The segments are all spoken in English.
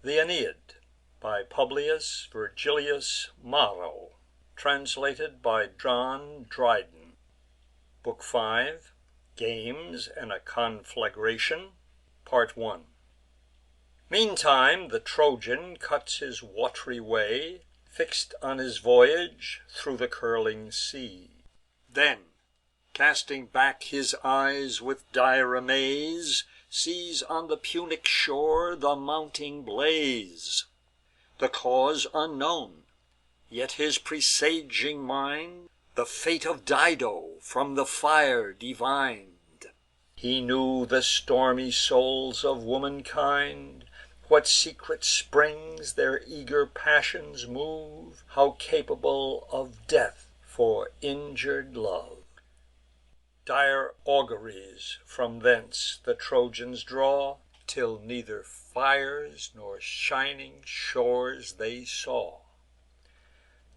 The Aeneid, by Publius Virgilius Maro, translated by John Dryden. Book 5, Games and a Conflagration, Part 1. Meantime the Trojan cuts his wat'ry way, Fix'd on his voyage thro' the curling sea. Then, casting back his eyes with dire amaze, Sees on the Punic shore the mounting blaze. The cause unknown, yet his presaging mind The fate of Dido from the fire divin'd. He knew the stormy souls of womankind, What secret springs their eager passions move, How capable of death for injur'd love. Dire auguries from thence the Trojans draw, Till neither fires nor shining shores they saw.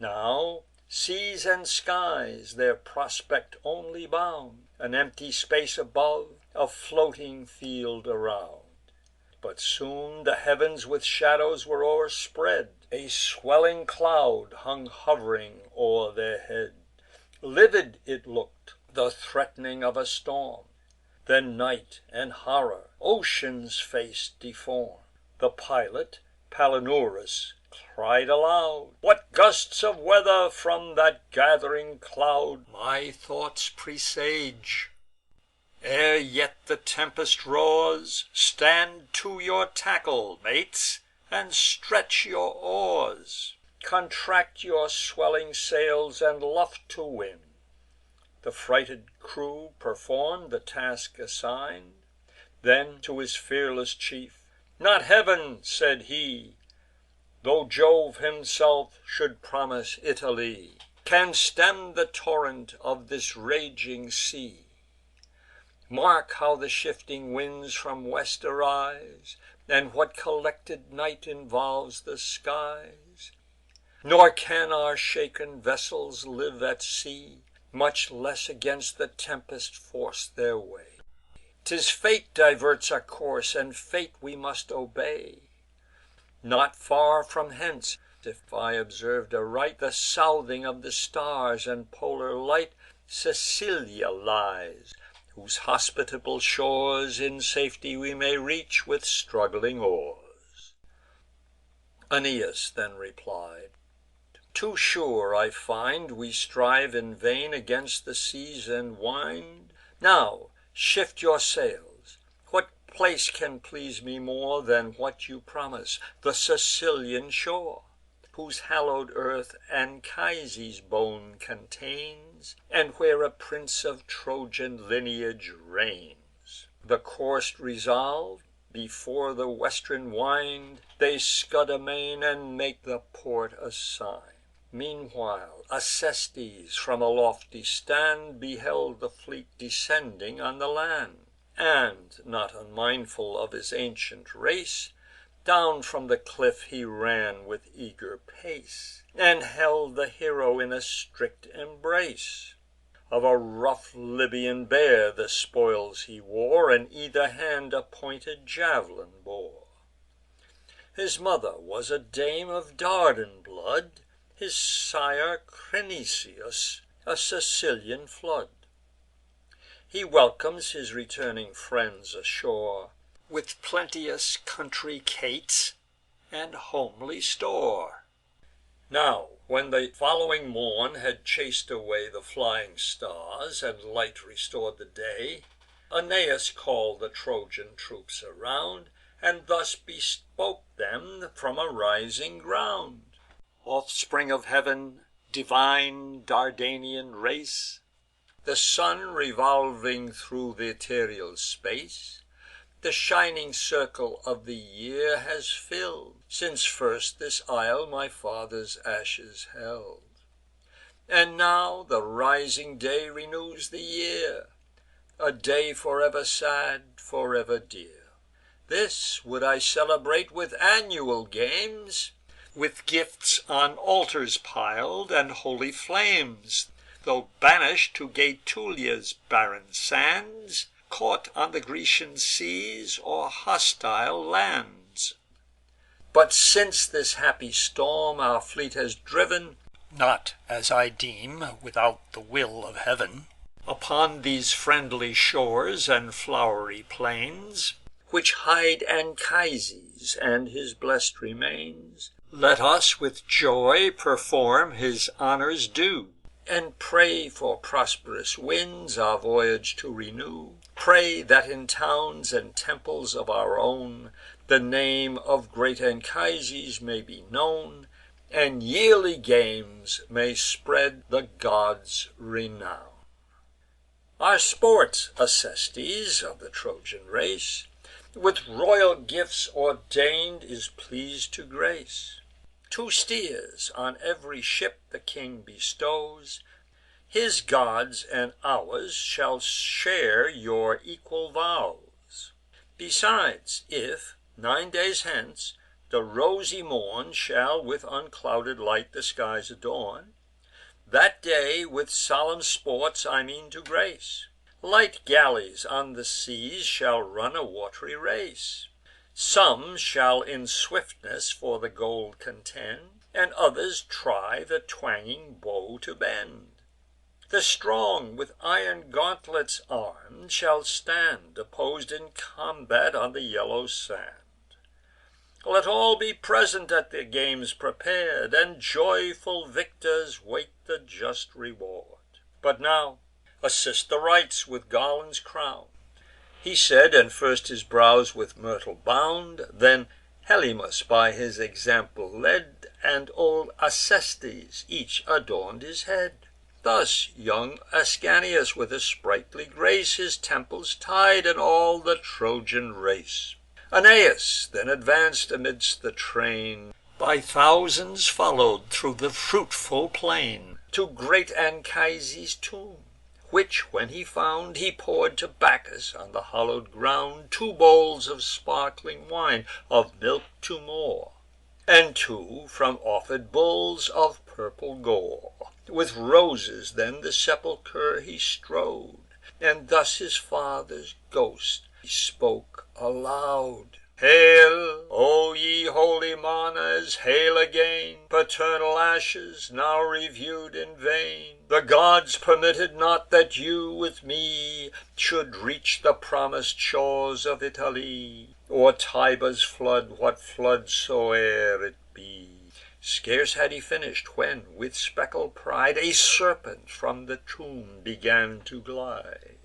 Now seas and skies their prospect only bound, An empty space above, a floating field around. But soon the heavens with shadows were o'erspread, A swelling cloud hung hov'ring o'er their head. Livid it look'd, the threat'ning of a storm; Then night and horror, ocean's face deform'd. The pilot, Palinurus, cried aloud: "What gusts of weather from that gath'ring cloud My thoughts presage! Ere yet the tempest roars, Stand to your tackle, mates, and stretch your oars; Contract your swelling sails, and luff to wind." The frighted crew perform'd the task assign'd. Then to his fearless chief: "Not Heav'n," said he, "Tho' Jove himself should promise Italy, Can stem the torrent of this raging sea. Mark how the shifting winds from west arise, And what collected night involves the skies. Nor can our shaken vessels live at sea, Much less against the tempest force their way. 'Tis fate diverts our course, and fate we must obey. Not far from hence, if I observ'd aright The southing of the stars and polar light, Sicilia lies, whose hospitable shores In safety we may reach with struggling oars." Aeneas then replied: "Too sure I find We strive in vain against the seas and wind. Now shift your sails: what place can please me more Than what you promise, the Sicilian shore, Whose hallow'd earth Anchises' bone contains, And where a prince of Trojan lineage reigns." The course resolv'd, before the western wind They scud amain, and make the port a sign. Meanwhile Acestes, from a lofty stand, Beheld the fleet descending on the land; And, not unmindful of his ancient race, Down from the cliff he ran with eager pace, And held the hero in a strict embrace. Of a rough Libyan bear the spoils he wore, And either hand a pointed jav'lin bore. His mother was a dame of Dardan blood, His sire Crinisus, a Sicilian flood. He welcomes his returning friends ashore, With plenteous country cates and homely store. Now, when the following morn had chas'd away The flying stars, and light restor'd the day, Aeneas call'd the Trojan troops around, And thus bespoke them from a rising ground: "Offspring of heav'n, divine Dardanian race, The sun revolving thro' th' ethereal space, The shining circle of the year has fill'd, Since first this isle my father's ashes held. And now the rising day renews the year, A day for ever sad, for ever dear. This would I celebrate with annual games, With gifts on altars pil'd, and holy flames, Tho' banish'd to gay Tulia's barren sands, Caught on the Grecian seas, or hostile lands. But since this happy storm our fleet has driven, not, as I deem, without the will of heav'n, upon these friendly shores and flow'ry plains, which hide Anchises and his blest remains, let us with joy perform his honours due, and pray for prosperous winds our voyage to renew. Pray that in towns and temples of our own the name of great Anchises may be known, and yearly games may spread the gods' renown. Our sports, Acestes, of the Trojan race, with royal gifts ordain'd is pleas'd to grace. 2 steers on ev'ry ship the king bestows; his gods and ours shall share your equal vows. Besides, if, 9 days hence, the rosy morn shall with unclouded light the skies adorn, that day with solemn sports I mean to grace. Light galleys on the seas shall run a wat'ry race; some shall in swiftness for the gold contend, and others try the twanging bow to bend. The strong, with iron gauntlets arm'd, shall stand Oppos'd in combat on the yellow sand. Let all be present at the games prepar'd, and joyful victors wait the just reward. But now assist the rites with garlands crown'd." He said, and first his brows with myrtle bound; Then Helymus by his example led, And old Acestes each adorn'd his head. Thus young Ascanius with a sprightly grace His temples tied, and all the Trojan race. Aeneas then advanc'd amidst the train, By thousands follow'd thro' the fruitful plain, To great Anchises' tomb; which when he found, He pour'd to Bacchus on the hallow'd ground 2 bowls of sparkling wine, of milk 2 more, And 2 from offer'd bulls of purple gore. With roses then the sepulchre he strow'd, And thus his father's ghost he spoke aloud: "Hail, O ye holy mourners, hail again! Paternal ashes, now review'd in vain. The gods permitted not that you with me Should reach the promis'd shores of Italy, Or Tiber's flood, what flood soe'er it be." Scarce had he finish'd, when, with speckled pride, A serpent from the tomb began to glide.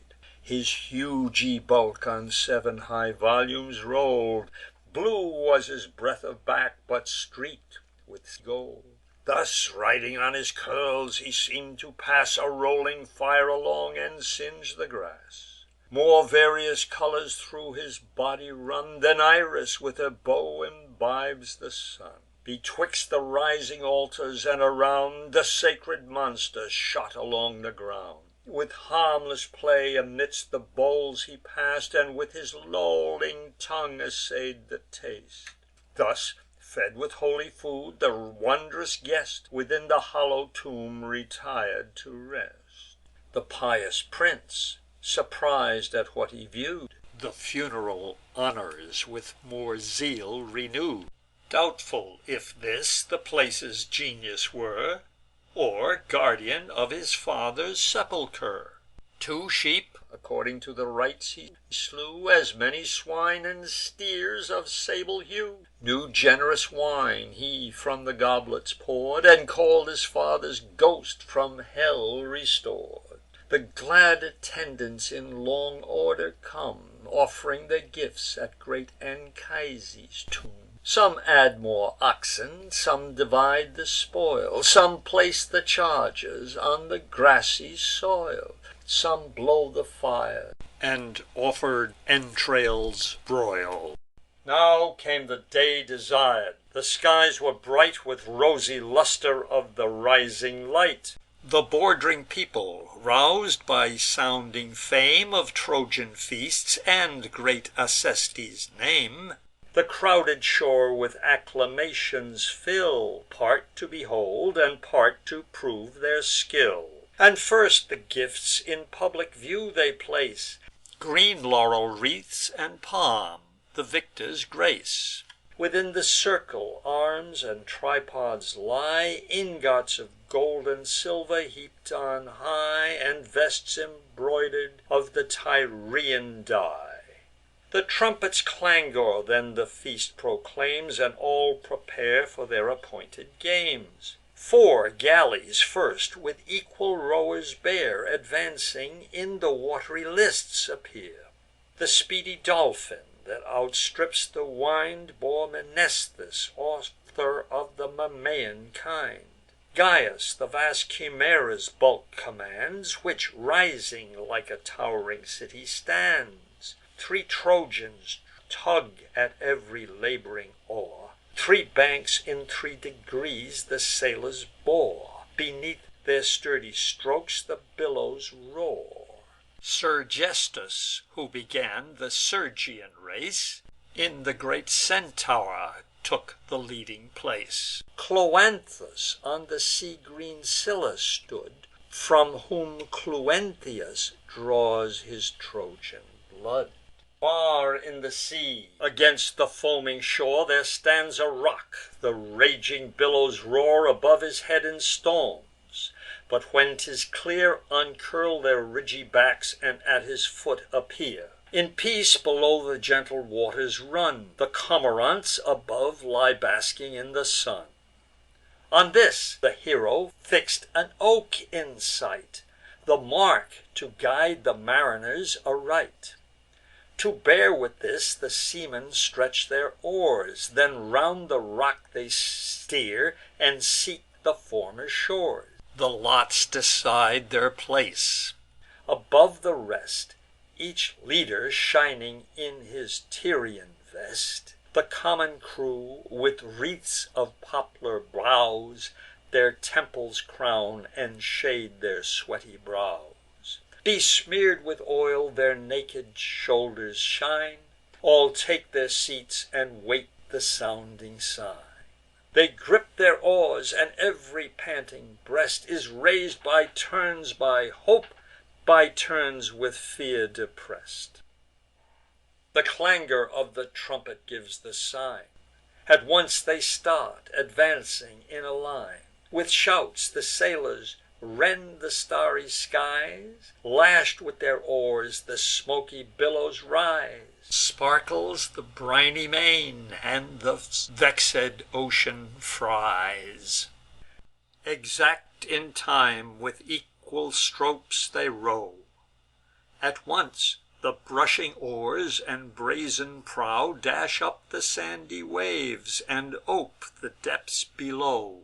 His hugy bulk on 7 high volumes roll'd; Blue was his breadth of back, but streak'd with gold. Thus, riding on his curls, he seem'd to pass A rolling fire along, and singe the grass. More various colours thro' his body run, Than Iris with her bow imbibes the sun. Betwixt the rising altars and around, The sacred monster shot along the ground. With harmless play amidst the bowls he pass'd, And with his lolling tongue essay'd the taste. Thus, fed with holy food, the wondrous guest Within the hollow tomb retir'd to rest. The pious prince, surpris'd at what he view'd, The funeral honours with more zeal renew'd, Doubtful if this the place's genius were, Or guardian of his father's sepulcher. 2 sheep, according to the rites, he slew; As many swine and steers of sable hue. New gen'rous wine he from the goblets pour'd, And call'd his father's ghost from hell restor'd. The glad attendants in long order come, Off'ring their gifts at great Anchises' tomb. Some add more oxen, some divide the spoil, Some place the chargers on the grassy soil, Some blow the fire, and offer'd entrails broil. Now came the day desir'd; the skies were bright With rosy lustre of the rising light. The bord'ring people, rous'd by sounding fame Of Trojan feasts, and great Acestes' name, the crowded shore with acclamations fill, Part to behold, and part to prove their skill. And first the gifts in public view they place, Green laurel wreaths and palm, the victor's grace. Within the circle arms and tripods lie, Ingots of gold and silver heap'd on high, And vests embroider'd of the Tyrian dye. The trumpet's clangor then the feast proclaims, And all prepare for their appointed games. 4 galleys first with equal rowers bear, Advancing in the wat'ry lists appear. The speedy dolphin that outstrips the wind bore Mnestheus, author of the Mamaean kind. Gyas the vast Chimaera's bulk commands, Which rising like a tow'ring city stands. 3 Trojans tug at every lab'ring oar, 3 banks in 3 degrees the sailors bore. Beneath their sturdy strokes the billows roar. Sergestus, who began the Sergian race, In the great Centaur took the leading place. Cloanthus on the sea-green Scylla stood, From whom Cluentius draws his Trojan blood. Far in the sea, against the foaming shore, There stands a rock; the raging billows roar Above his head in storms; but, when 'tis clear, Uncurl their ridgy backs, and at his foot appear. In peace below the gentle waters run; The cormorants above lie basking in the sun. On this the hero fix'd an oak in sight, The mark to guide the mariners aright. To bear with this, the seamen stretch their oars; Then round the rock they steer, and seek the former shores. The lots decide their place. Above the rest, each leader shining in his Tyrian vest, the common crew, with wreaths of poplar boughs, Their temples crown, and shade their sweaty brows. Besmear'd with oil, their naked shoulders shine; All take their seats, and wait the sounding sign. They grip their oars, and every panting breast Is rais'd by turns by hope, by turns with fear depress'd. The clangor of the trumpet gives the sign; At once they start, advancing in a line. With shouts the sailors rend the starry skies; Lash'd with their oars, the smoky billows rise. Sparkles the briny main, and the vex'd ocean fries. Exact in time, with equal strokes they row. At once the brushing oars and brazen prow Dash up the sandy waves, and ope the depths below.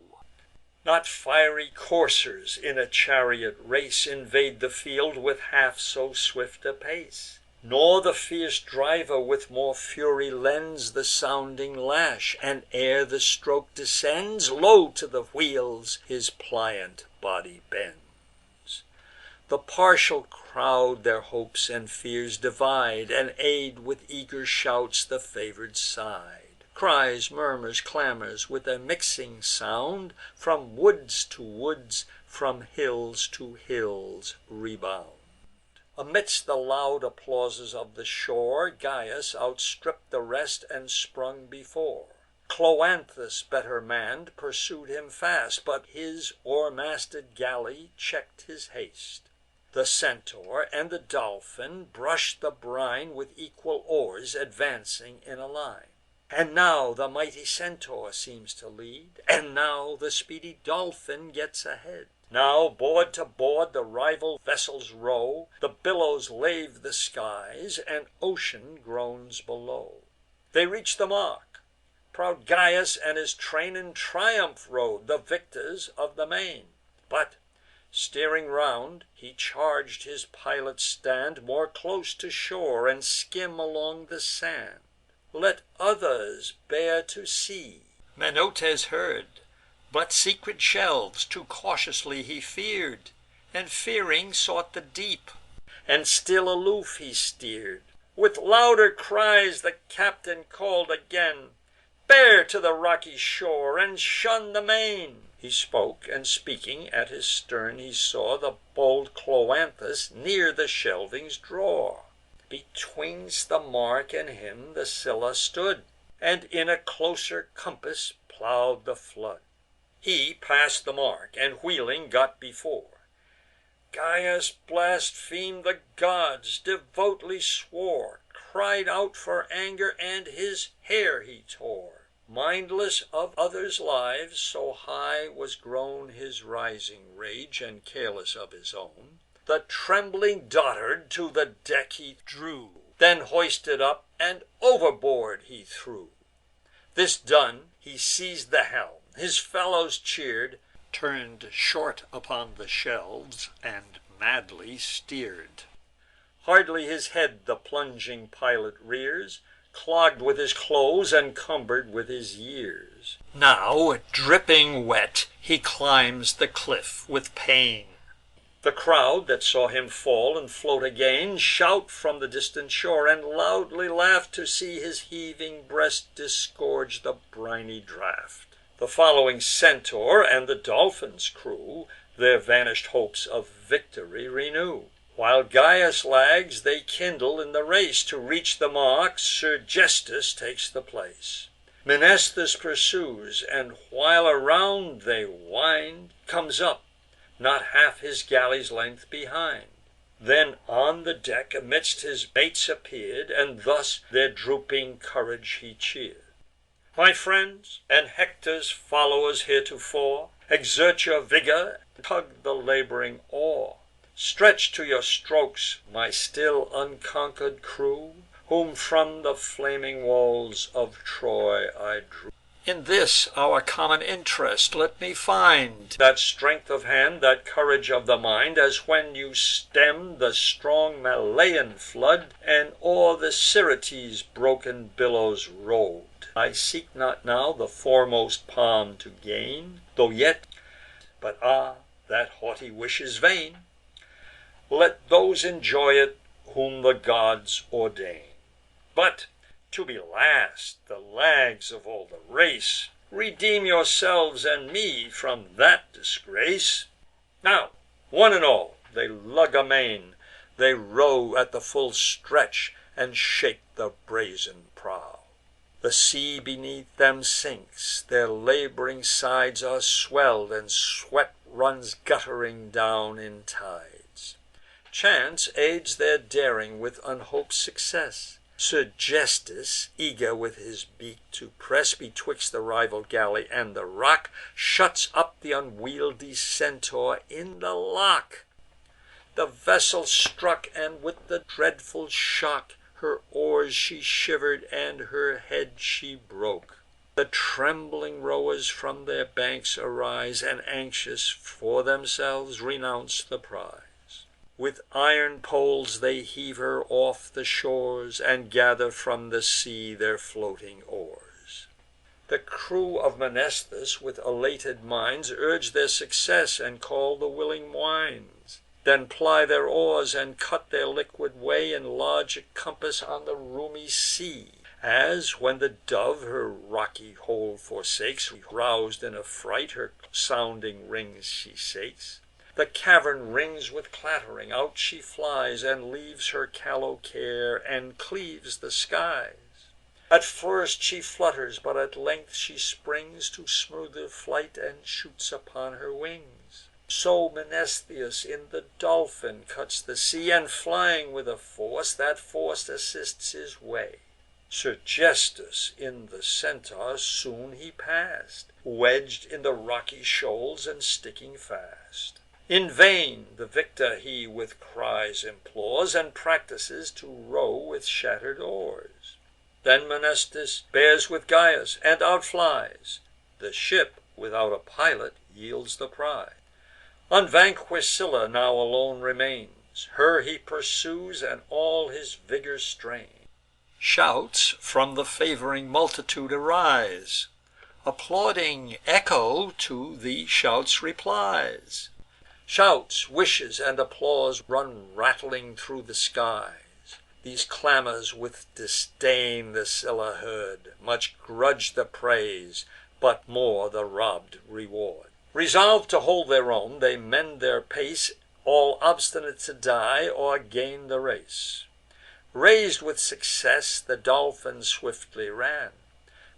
Not fiery coursers in a chariot race Invade the field with half so swift a pace; Nor the fierce driver with more fury lends The sounding lash, and, ere the stroke descends, Low to the wheels his pliant body bends. The partial crowd their hopes and fears divide, And aid with eager shouts the favour'd side. Cries, murmurs, clamours, with a mixing sound, From woods to woods, from hills to hills rebound. Amidst the loud applauses of the shore, Gyas outstripp'd the rest, and sprung before. Cloanthus, better mann'd, pursued him fast, But his o'er-masted galley check'd his haste. The Centaur and the Dolphin brush'd the brine With equal oars, advancing in a line. And now the mighty Centaur seems to lead, And now the speedy Dolphin gets ahead. Now board to board the rival vessels row; The billows lave the skies, and ocean groans below. They reach the mark. Proud Gyas and his train In triumph rode, the victors of the main. But, steering round, he charg'd his pilots stand More close to shore, and skim along the sand. Let others bear to sea. Menoetes heard, but secret shelves too cautiously he fear'd, and fearing sought the deep, and still aloof he steer'd. With louder cries the captain call'd again, "Bear to the rocky shore, and shun the main." He spoke, and, speaking, at his stern he saw The bold Cloanthus near the shelvings draw. Betwixt the mark and him the Scylla stood, and in a closer compass plow'd the flood. He pass'd the mark, and wheeling got before. Gyas blasphem'd the gods, devotedly swore, Cried out for anger, and his hair he tore. Mindless of others' lives, so high was grown His rising rage, and careless of his own, The trembling dotard to the deck he drew, Then hoisted up, and overboard he threw. This done, he seiz'd the helm; his fellows cheer'd, Turn'd short upon the shelves, and madly steer'd. Hardly his head the plunging pilot rears, Clogg'd with his clothes, and cumber'd with his years. Now, dripping wet, he climbs the cliff with pain. The crowd, that saw him fall and float again, Shout from the distant shore, and loudly laugh To see his heaving breast disgorge the briny draught. The following Centaur and the Dolphin's crew Their vanish'd hopes of victory renew. While Gyas lags, they kindle in the race. To reach the mark, Sergesthus takes the place. Mnestheus pursues, and, while around they wind, Comes up, not half his galley's length behind. Then on the deck amidst his mates appear'd, And thus their drooping courage he cheer'd: "My friends, and Hector's followers heretofore, Exert your vigour, tug the lab'ring oar. Stretch to your strokes, my still unconquer'd crew, Whom from the flaming walls of Troy I drew. In this our common interest let me find That strength of hand, that courage of the mind, As when you stemm'd the strong Malean flood, And o'er the Syrtes' broken billows row'd. I seek not now the foremost palm to gain, Tho' yet, but that haughty wish is vain. Let those enjoy it whom the gods ordain. But, to be last, the lags of all the race, Redeem yourselves and me from that disgrace." Now, one and all, they lug amain; they row at the full stretch, and shake the brazen prow. The sea beneath them sinks; their lab'ring sides Are swell'd, and sweat runs guttering down in tides. Chance aids their daring with unhop'd success. Sergesthus, eager with his beak to press Betwixt the rival galley and the rock, Shuts up th' unwieldy Centaur in the lock. The vessel struck, and with the dreadful shock Her oars she shiver'd, and her head she broke. The trembling rowers from their banks arise, And, anxious for themselves, renounce the prize. With iron poles they heave her off the shores, And gather from the sea their floating oars. The crew of Mnestheus, with elated minds, Urge their success, and call the willing winds; Then ply their oars, and cut their liquid way In large compass on the roomy sea. As, when the dove her rocky hole forsakes, Rous'd in a fright, her sounding rings she shakes. The cavern rings with clattering; out she flies, And leaves her callow care, and cleaves the skies. At first she flutters, but at length she springs To smoother flight, and shoots upon her wings. So Mnestheus in the Dolphin cuts the sea, And, flying with a force, that force assists his way. Sergesthus in the Centaur soon he pass'd, Wedg'd in the rocky shoals, and sticking fast. In vain the victor he with cries implores, And practices to row with shatter'd oars. Then Mnestheus bears with Gyas, and outflies. The ship, without a pilot, yields the prize. Unvanquish'd Scylla now alone remains; Her he pursues, and all his vigour strains. Shouts from the fav'ring multitude arise; Applauding echo to the shouts replies. Shouts, wishes, and applause run rattling thro' the skies. These clamours with disdain the Scylla heard, Much grudg'd the praise, but more the robb'd reward. Resolv'd to hold their own, they mend their pace, All obstinate to die, or gain the race. Rais'd with success, the Dolphin swiftly ran.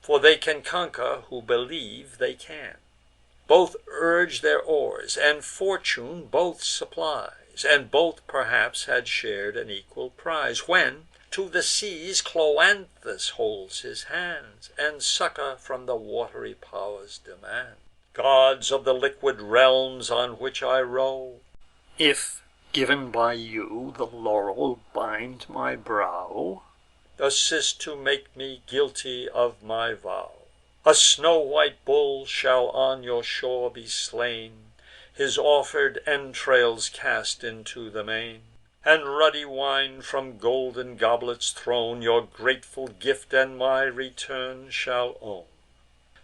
For they can conquer who believe they can. Both urge their oars, and fortune both supplies, And both perhaps had shar'd an equal prize, When to the seas Cloanthus holds his hands, And succour from the wat'ry pow'rs demand. Gods of the liquid realms on which I row, If, giv'n by you, the laurel bind my brow, assist to make me guilty of my vow. A snow-white bull shall on your shore be slain, His offer'd entrails cast into the main, And ruddy wine from golden goblets thrown Your grateful gift and my return shall own.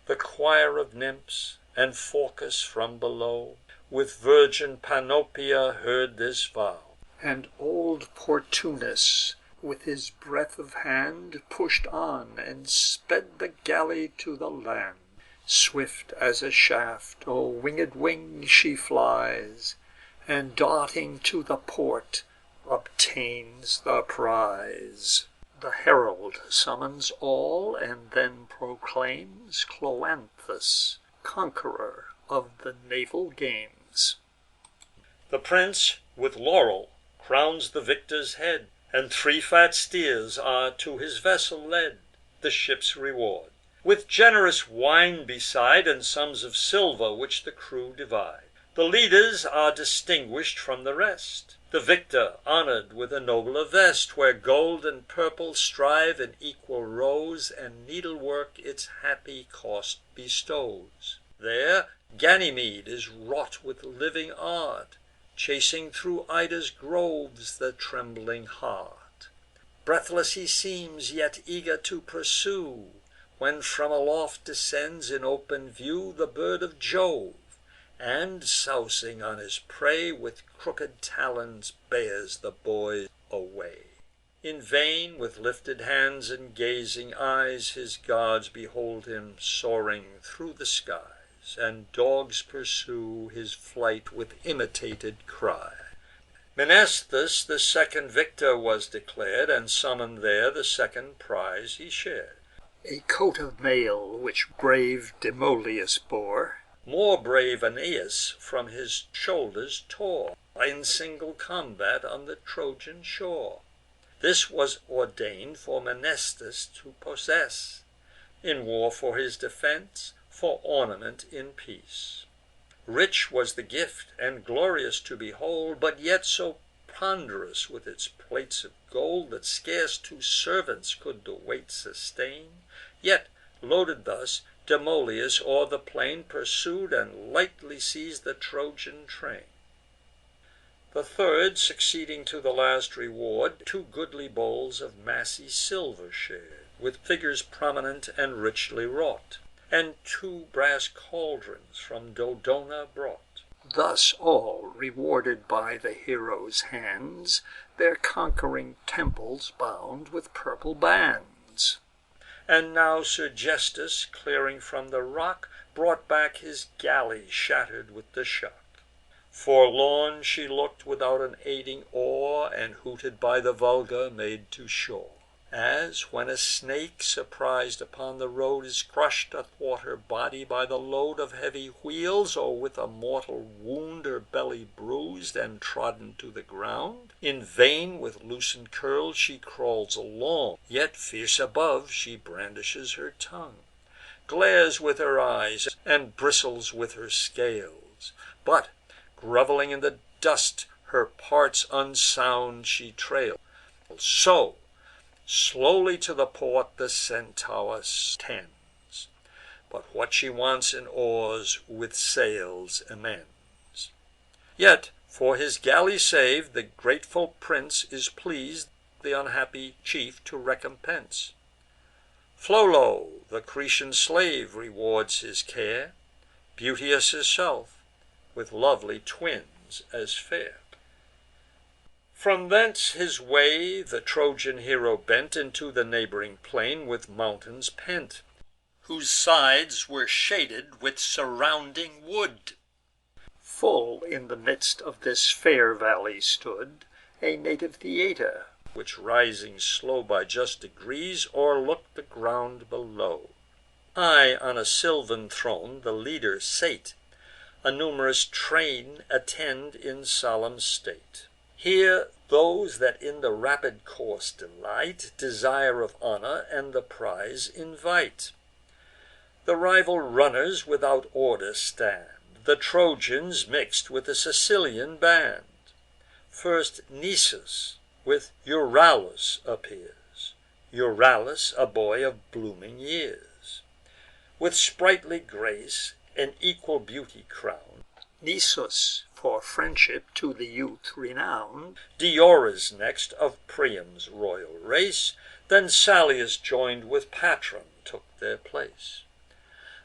The choir of nymphs, and Phorcus from below, With virgin Panopia heard this vow; And old Portunus, with his breadth of hand, Push'd on, and sped the galley to the land. Swift as a shaft, o' winged wings she flies, And, darting to the port, obtains the prize. The herald summons all, and then proclaims Cloanthus conqueror of the naval games. The prince with laurel crowns the victor's head, And 3 fat steers are to his vessel led, The ship's reward; with generous wine beside, And sums of silver, which the crew divide. The leaders are distinguish'd from the rest; The victor honour'd with a nobler vest, Where gold and purple strive in equal rows, And needlework its happy cost bestows. There Ganymede is wrought with living art, Chasing thro' Ida's groves the trembling hart. Breathless he seems, yet eager to pursue, When from aloft descends in open view The bird of Jove, and, sousing on his prey, With crooked talons bears the boy away. In vain, with lifted hands and gazing eyes, His guards behold him soaring thro' the skies, And dogs pursue his flight with imitated cry. Mnestheus the second victor was declar'd, And summon'd there the second prize he shar'd. A coat of mail, which brave Demoleus bore, More brave Aeneas from his shoulders tore, In single combat on the Trojan shore. This was ordain'd for Mnestheus to possess, In war for his defence, for ornament in peace. Rich was the gift, and glorious to behold, But yet so ponderous with its plates of gold, That scarce 2 servants could the weight sustain. Yet, loaded thus, Demoleus o'er the plain Pursued, and lightly seiz'd the Trojan train. The third, succeeding to the last reward, 2 goodly bowls of massy silver shar'd, With figures prominent and richly wrought, And 2 brass caldrons from Dodona brought. Thus all, rewarded by the hero's hands, Their conquering temples bound with purple bands. And now Sergestus, clearing from the rock, Brought back his galley shatter'd with the shock. Forlorn she look'd without an aiding oar, And, hooted by the vulgar, made to shore. As, when a snake, surpris'd upon the road, Is crush'd athwart her body by the load Of heavy wheels, or with a mortal wound Her belly bruis'd, and trodden to the ground, In vain with loosen'd curls she crawls along, Yet fierce above she brandishes her tongue, Glares with her eyes, and bristles with her scales; But, grovelling in the dust, her parts unsound she trails. So slowly to the port the Centaur tends, But what she wants in oars with sails amends. Yet, for his galley sav'd, the grateful prince Is pleas'd th' unhappy chief to recompense. Pholoe, the Cretan slave, rewards his care, Beauteous herself, with lovely twins as fair. From thence his way the Trojan hero bent Into the neighb'ring plain, with mountains pent, Whose sides were shaded with surrounding wood. Full in the midst of this fair valley stood A native theatre, which, rising slow By just degrees, o'erlook'd the ground below. High on a sylvan throne the leader sate; a num'rous train attend in solemn state. Here those that in the rapid course delight, Desire of honour, and the prize invite. The rival runners without order stand, The Trojans mix'd with the Sicilian band. First Nisus with Euryalus appears, Euryalus a boy of blooming years. With sprightly grace and equal beauty crown'd, Nisus for friendship to the youth renown'd. Diores next, of Priam's royal race; Then Salius join'd with Patron took their place.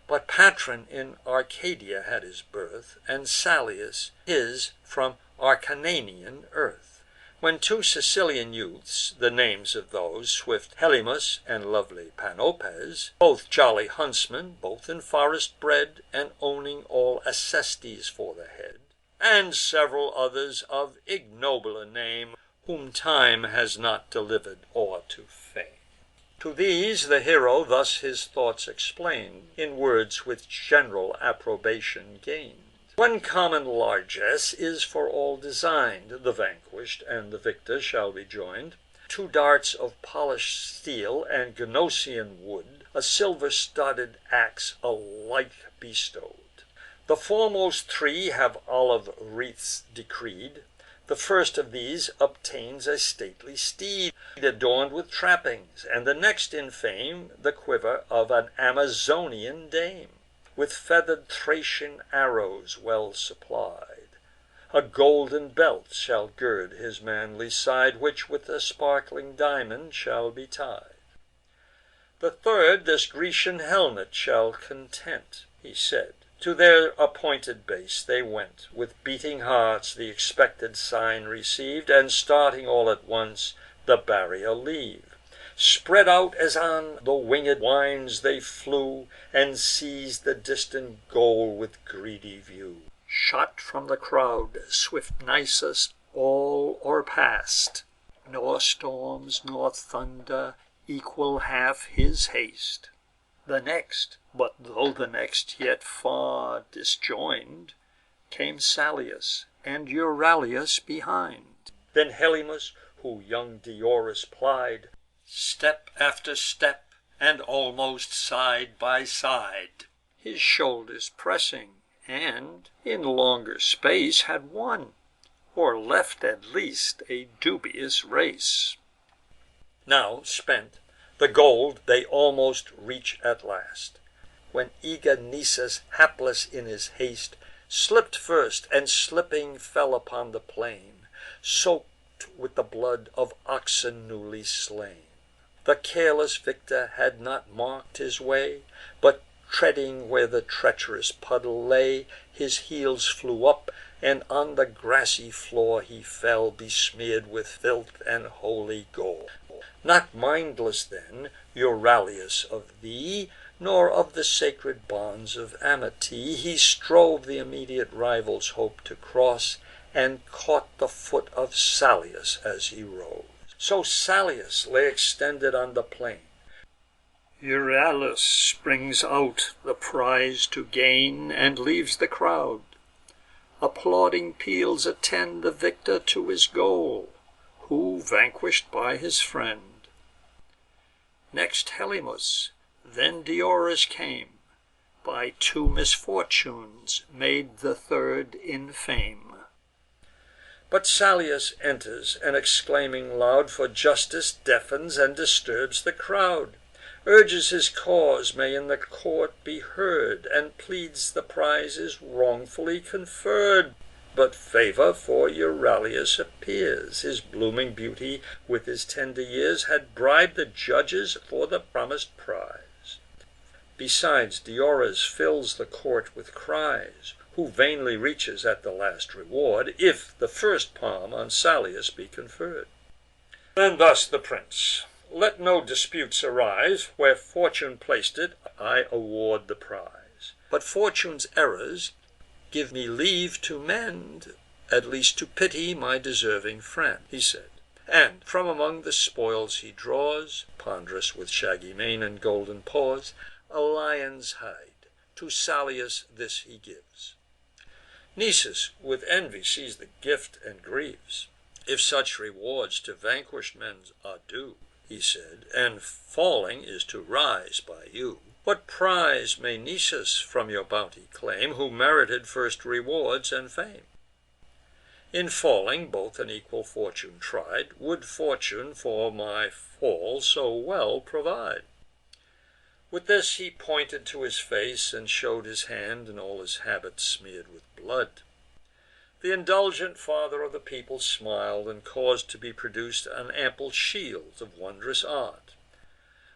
But Patron in Arcadia had his birth, And Salius his from Acarnanian earth. When two Sicilian youths, the names of those Swift Helymus and lovely Panopes, Both jolly huntsmen, both in forest bred, And owning all Acestes for the head, And sev'ral others of ignobler name, Whom time has not deliver'd o'er to fame. To these the hero thus his thoughts explain'd, In words which general approbation gain'd. One common largess is for all design'd; The vanquish'd and the victor shall be join'd. 2 darts of polish'd steel and Gnosian wood, A silver-studded axe alike bestow'd. The foremost 3 have olive wreaths decreed. The first of these obtains a stately steed, Adorn'd with trappings; and the next in fame The quiver of an Amazonian dame, With feather'd Thracian arrows well supplied. A golden belt shall gird his manly side, Which with a sparkling diamond shall be tied. The third this Grecian helmet shall content, He said. To their appointed base they went. With beating hearts the expected sign receiv'd, And starting all at once, the barrier leave. Spread out as on the winged winds they flew, And seiz'd the distant goal with greedy view. Shot from the crowd, swift Nisus all o'erpass'd; Nor storms nor thunder equal half his haste. The next, but though the next yet far disjoin'd, Came Salius, and Euryalus behind. Then Helymus, who young Diores plied, Step after step, and almost side by side, His shoulders pressing, and in longer space Had won, or left at least a dubious race. Now spent, the goal they almost reach at last, When eager Nisus, hapless in his haste, Slipp'd first, and slipping fell upon the plain, Soak'd with the blood of oxen newly slain. The careless victor had not mark'd his way, But treading where the treacherous puddle lay, His heels flew up, and on the grassy floor He fell, besmear'd with filth and holy gore. Not mindless then, Euryalus, of thee, Nor of the sacred bonds of amity, He strove th' immediate rival's hope to cross, And caught the foot of Salius as he rose. So Salius lay extended on the plain. Euryalus springs out the prize to gain, And leaves the crowd. Applauding peals attend the victor to his goal, Who vanquish'd by his friend. Next Helymus, then Diores came, By 2 misfortunes made the third in fame. But Salius enters, and exclaiming loud For justice, deafens and disturbs the crowd; Urges his cause may in the court be heard, And pleads the prize is wrongfully conferr'd. But favour for Euryalus appears; His blooming beauty, with his tender years, Had bribed the judges for the promis'd prize. Besides, Diores fills the court with cries, Who vainly reaches at the last reward, If the first palm on Salius be conferr'd. Then thus the prince: "Let no disputes arise; Where fortune plac'd it, I award the prize. But fortune's errors give me leave to mend, At least to pity my deserving friend," he said. And from among the spoils he draws, Pond'rous with shaggy mane and golden paws, a lion's hide. To Salius this he gives. Nisus with envy sees the gift and grieves. "If such rewards to vanquish'd men are due," he said, "and falling is to rise by you, what prize may Nisus from your bounty claim, Who merited first rewards and fame? In falling both an equal fortune tried, Would fortune for my fall so well provide." With this he pointed to his face, and show'd his hand and all his habit smear'd with blood. The indulgent father of the people smil'd, and caus'd to be produc'd an ample shield of wondrous art,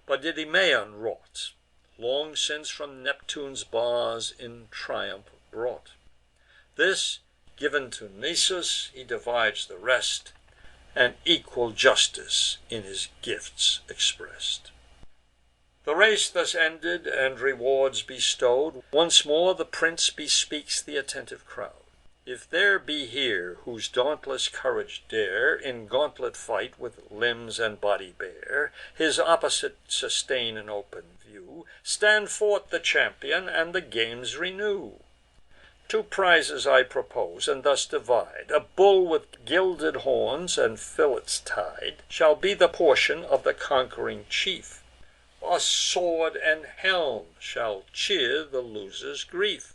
by Didymaon wrought, long since from Neptune's bars in triumph brought. This, giv'n to Nisus, he divides the rest, and equal justice in his gifts express'd. The race thus ended, and rewards bestow'd, once more the prince bespeaks th' attentive crowd. "If there be here whose dauntless courage dare In gauntlet fight with limbs and body bare, His opposite sustain in open view, Stand forth the champion, and the games renew. 2 prizes I propose, and thus divide: A bull with gilded horns and fillets tied Shall be the portion of the conqu'ring chief; A sword and helm shall cheer the loser's grief."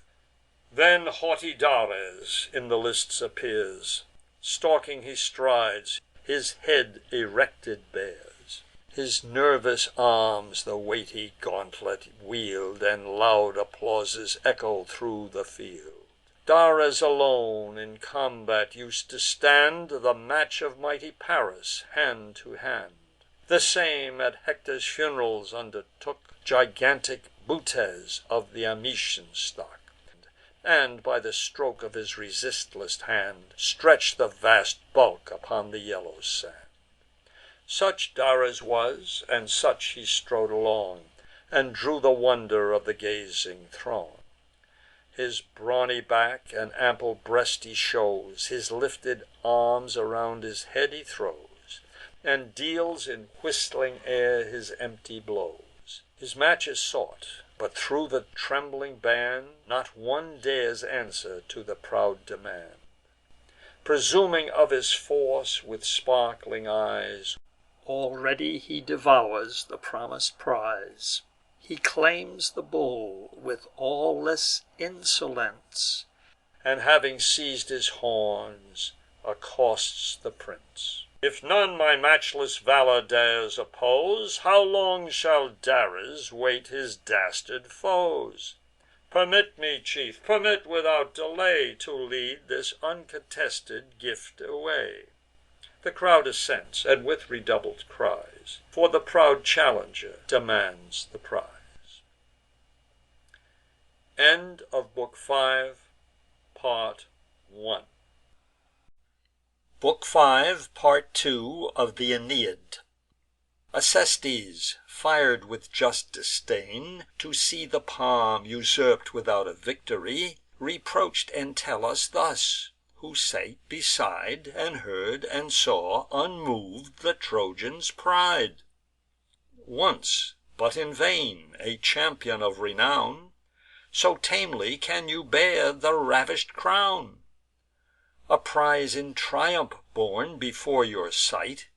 Then haughty Dares in the lists appears; Stalking he strides, his head erected bears. His nervous arms the weighty gauntlet wield, And loud applauses echo thro' the field. Dares alone in combat us'd to stand, The match of mighty Paris, hand to hand. The same at Hector's funerals undertook Gigantic Butes of th' Amycian stock, And, by the stroke of his resistless hand, Stretch'd the vast bulk upon the yellow sand. Such Dares was, and such he strode along, And drew the wonder of the gazing throng. His brawny back and ample breast he shows, His lifted arms around his head he throws, And deals in whistling air his empty blows. His match is sought, but thro' the trembling band Not one dares answer to the proud demand. Presuming of his force, with sparkling eyes, Already he devours the promis'd prize. He claims the bull with awless insolence, And, having seiz'd his horns, accosts the prince. "If none my matchless valor dares oppose, How long shall Dares wait his dastard foes? Permit me, chief, permit without delay, To lead this uncontested gift away." The crowd assents, and with redoubled cries, For the proud challenger demands the prize. End of Book 5, Part 1. Book 5, Part 2 of the Aeneid. Acestes, fir'd with just disdain, To see the palm usurp'd without a victory, Reproach'd Entellus thus, who sate beside, And heard and saw, unmov'd, the Trojans' pride. Once, but in vain, a champion of renown, So tamely can you bear the ravish'd crown. A prize in triumph borne before your sight,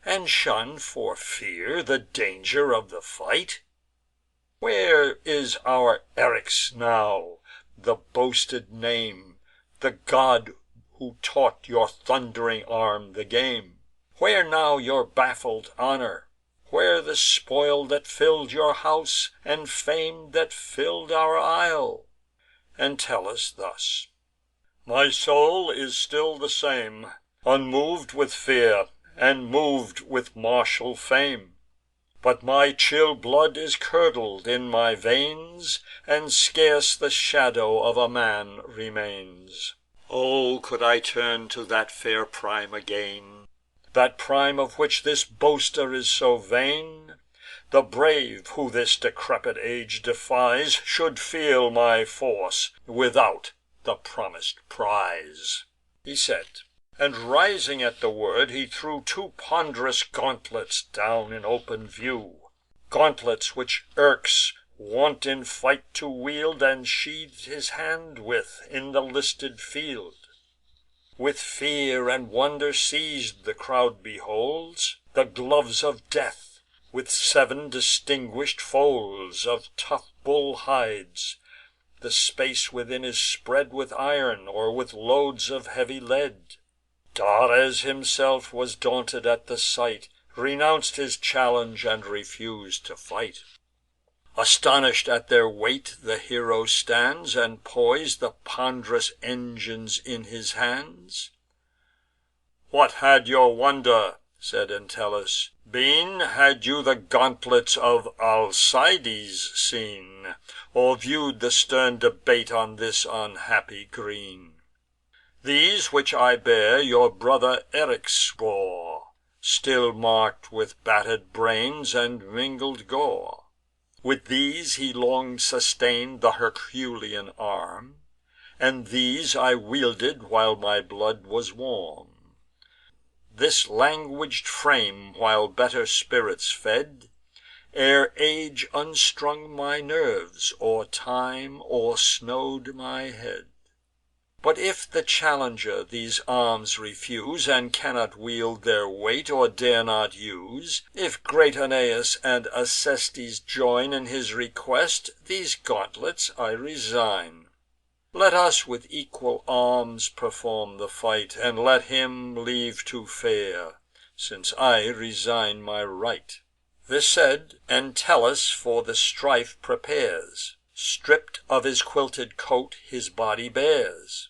And shun for fear the danger of the fight? Where is our Eryx now, the boasted name, The god who taught your thund'ring arm the game? Where now your baffled honour? Where the spoil That fill'd your house, and fame that fill'd our isle? Entellus thus: "My soul is still the same, Unmov'd with fear, and mov'd with martial fame; But my chill blood is curdled in my veins, And scarce the shadow of a man remains. O could I turn to that fair prime again, That prime of which this boaster is so vain! The brave, who this decrepit age defies, Should feel my force without the promis'd prize." He said, and rising at the word, he threw 2 ponderous gauntlets down in open view; Gauntlets which Eryx wont in fight to wield, and sheath'd his hand with, in the listed field. With fear and wonder seiz'd, the crowd beholds the gloves of death, with 7 distinguish'd folds of tough bull hides. The space within is spread with iron, or with loads of heavy lead. Dares himself was daunted at the sight, renounc'd his challenge, and refus'd to fight. Astonish'd at their weight, the hero stands, and pois'd the pond'rous engines in his hands. "What had your wonder," said Entellus, "been, Had you the gauntlets of Alcides seen, Or view'd the stern debate on this unhappy green? These which I bear your brother Eryx bore, Still mark'd with batter'd brains and mingled gore. With these he long sustain'd the Herculean arm, And these I wielded while my blood was warm. This languag'd frame, while better spirits fed, Ere age unstrung my nerves, or time o'ersnow'd my head. But if the challenger these arms refuse, And cannot wield their weight, or dare not use; If great Aeneas and Acestes join In his request, these gauntlets I resign. Let us with equal arms perform the fight, And let him leave to fare, since I resign my right." This said, Entellus for the strife prepares. Stripp'd of his quilted coat, his body bares.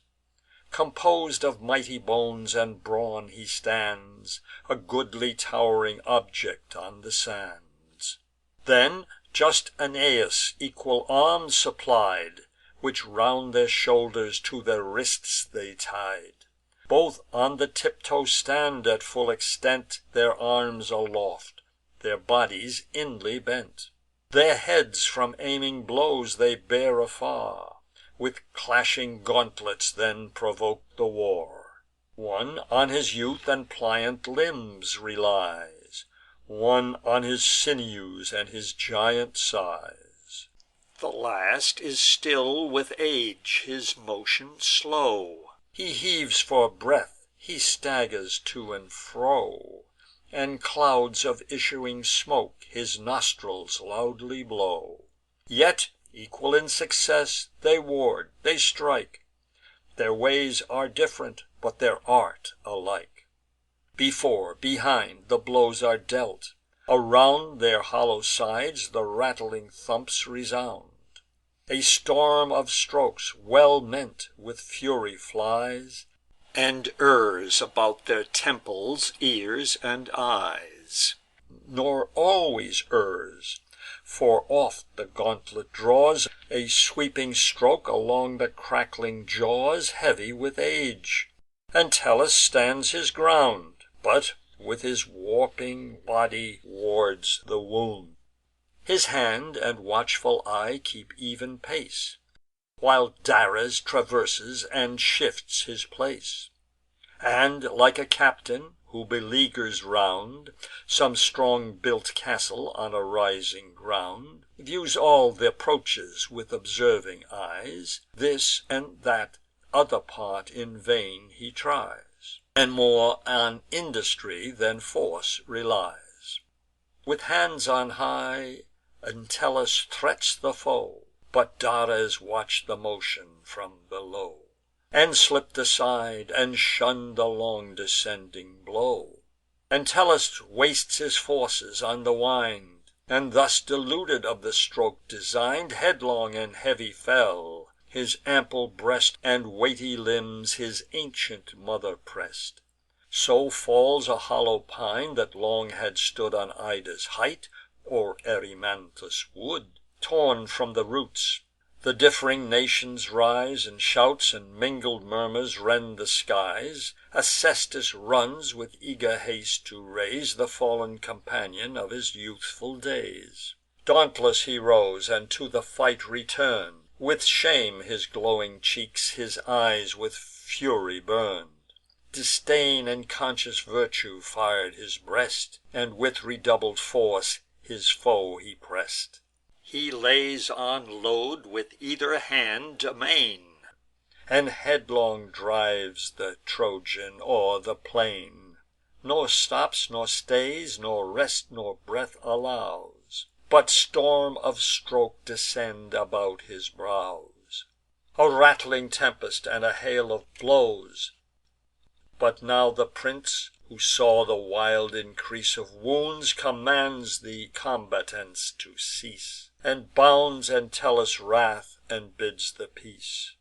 Compos'd of mighty bones and brawn he stands, A goodly tow'ring object on the sands. Then just Aeneas equal arms supplied, Which round their shoulders to their wrists they tied. Both on the tiptoe stand at full extent, Their arms aloft, their bodies inly bent. Their heads from aiming blows they bear afar, With clashing gauntlets then provoke the war. One on his youth and pliant limbs relies, One on his sinews and his giant size. The last is still with age, his motion slow. He heaves for breath, he staggers to and fro, And clouds of issuing smoke his nostrils loudly blow. Yet, equal in success, they ward, they strike; Their ways are diff'rent, but their art alike. Before, behind, the blows are dealt; around their hollow sides the rattling thumps resound. A storm of strokes, well meant, with fury flies, And errs about their temples, ears, and eyes. Nor always errs, for oft the gauntlet draws A sweeping stroke along the crackling jaws, Heavy with age. Entellus stands his ground, But with his warping body wards the wound. His hand and watchful eye keep even pace, While Dares traverses and shifts his place; And, like a captain who beleaguers round Some strong-built castle on a rising ground, Views all th' approaches with observing eyes, This and that other part in vain he tries, And more on industry than force relies. With hands on high, Entellus threats the foe, But Dares watch'd the motion from below, And slipp'd aside, and shunn'd the long descending blow. Entellus wastes his forces on the wind, And, thus deluded of the stroke design'd, Headlong and heavy fell; his ample breast And weighty limbs his ancient mother press'd. So falls a hollow pine that long had stood On Ida's height, or Erymanthus' wood. Torn from the roots, the diff'ring nations rise, And shouts and mingled murmurs rend the skies. Acestus runs with eager haste to raise The fallen companion of his youthful days. Dauntless he rose, and to the fight return'd; With shame his glowing cheeks, his eyes with fury burn'd. Disdain and conscious virtue fir'd his breast, And with redoubled force his foe he press'd. he lays on load with either hand amain, and headlong drives the Trojan o'er the plain, nor stops, nor stays, nor rest, nor breath allows, but storm of stroke descend about his brows, a rattling tempest, and a hail of blows. But now the prince, who saw the wild increase of wounds, commands the combatants to cease, and bounds Entellus' wrath, and bids the peace.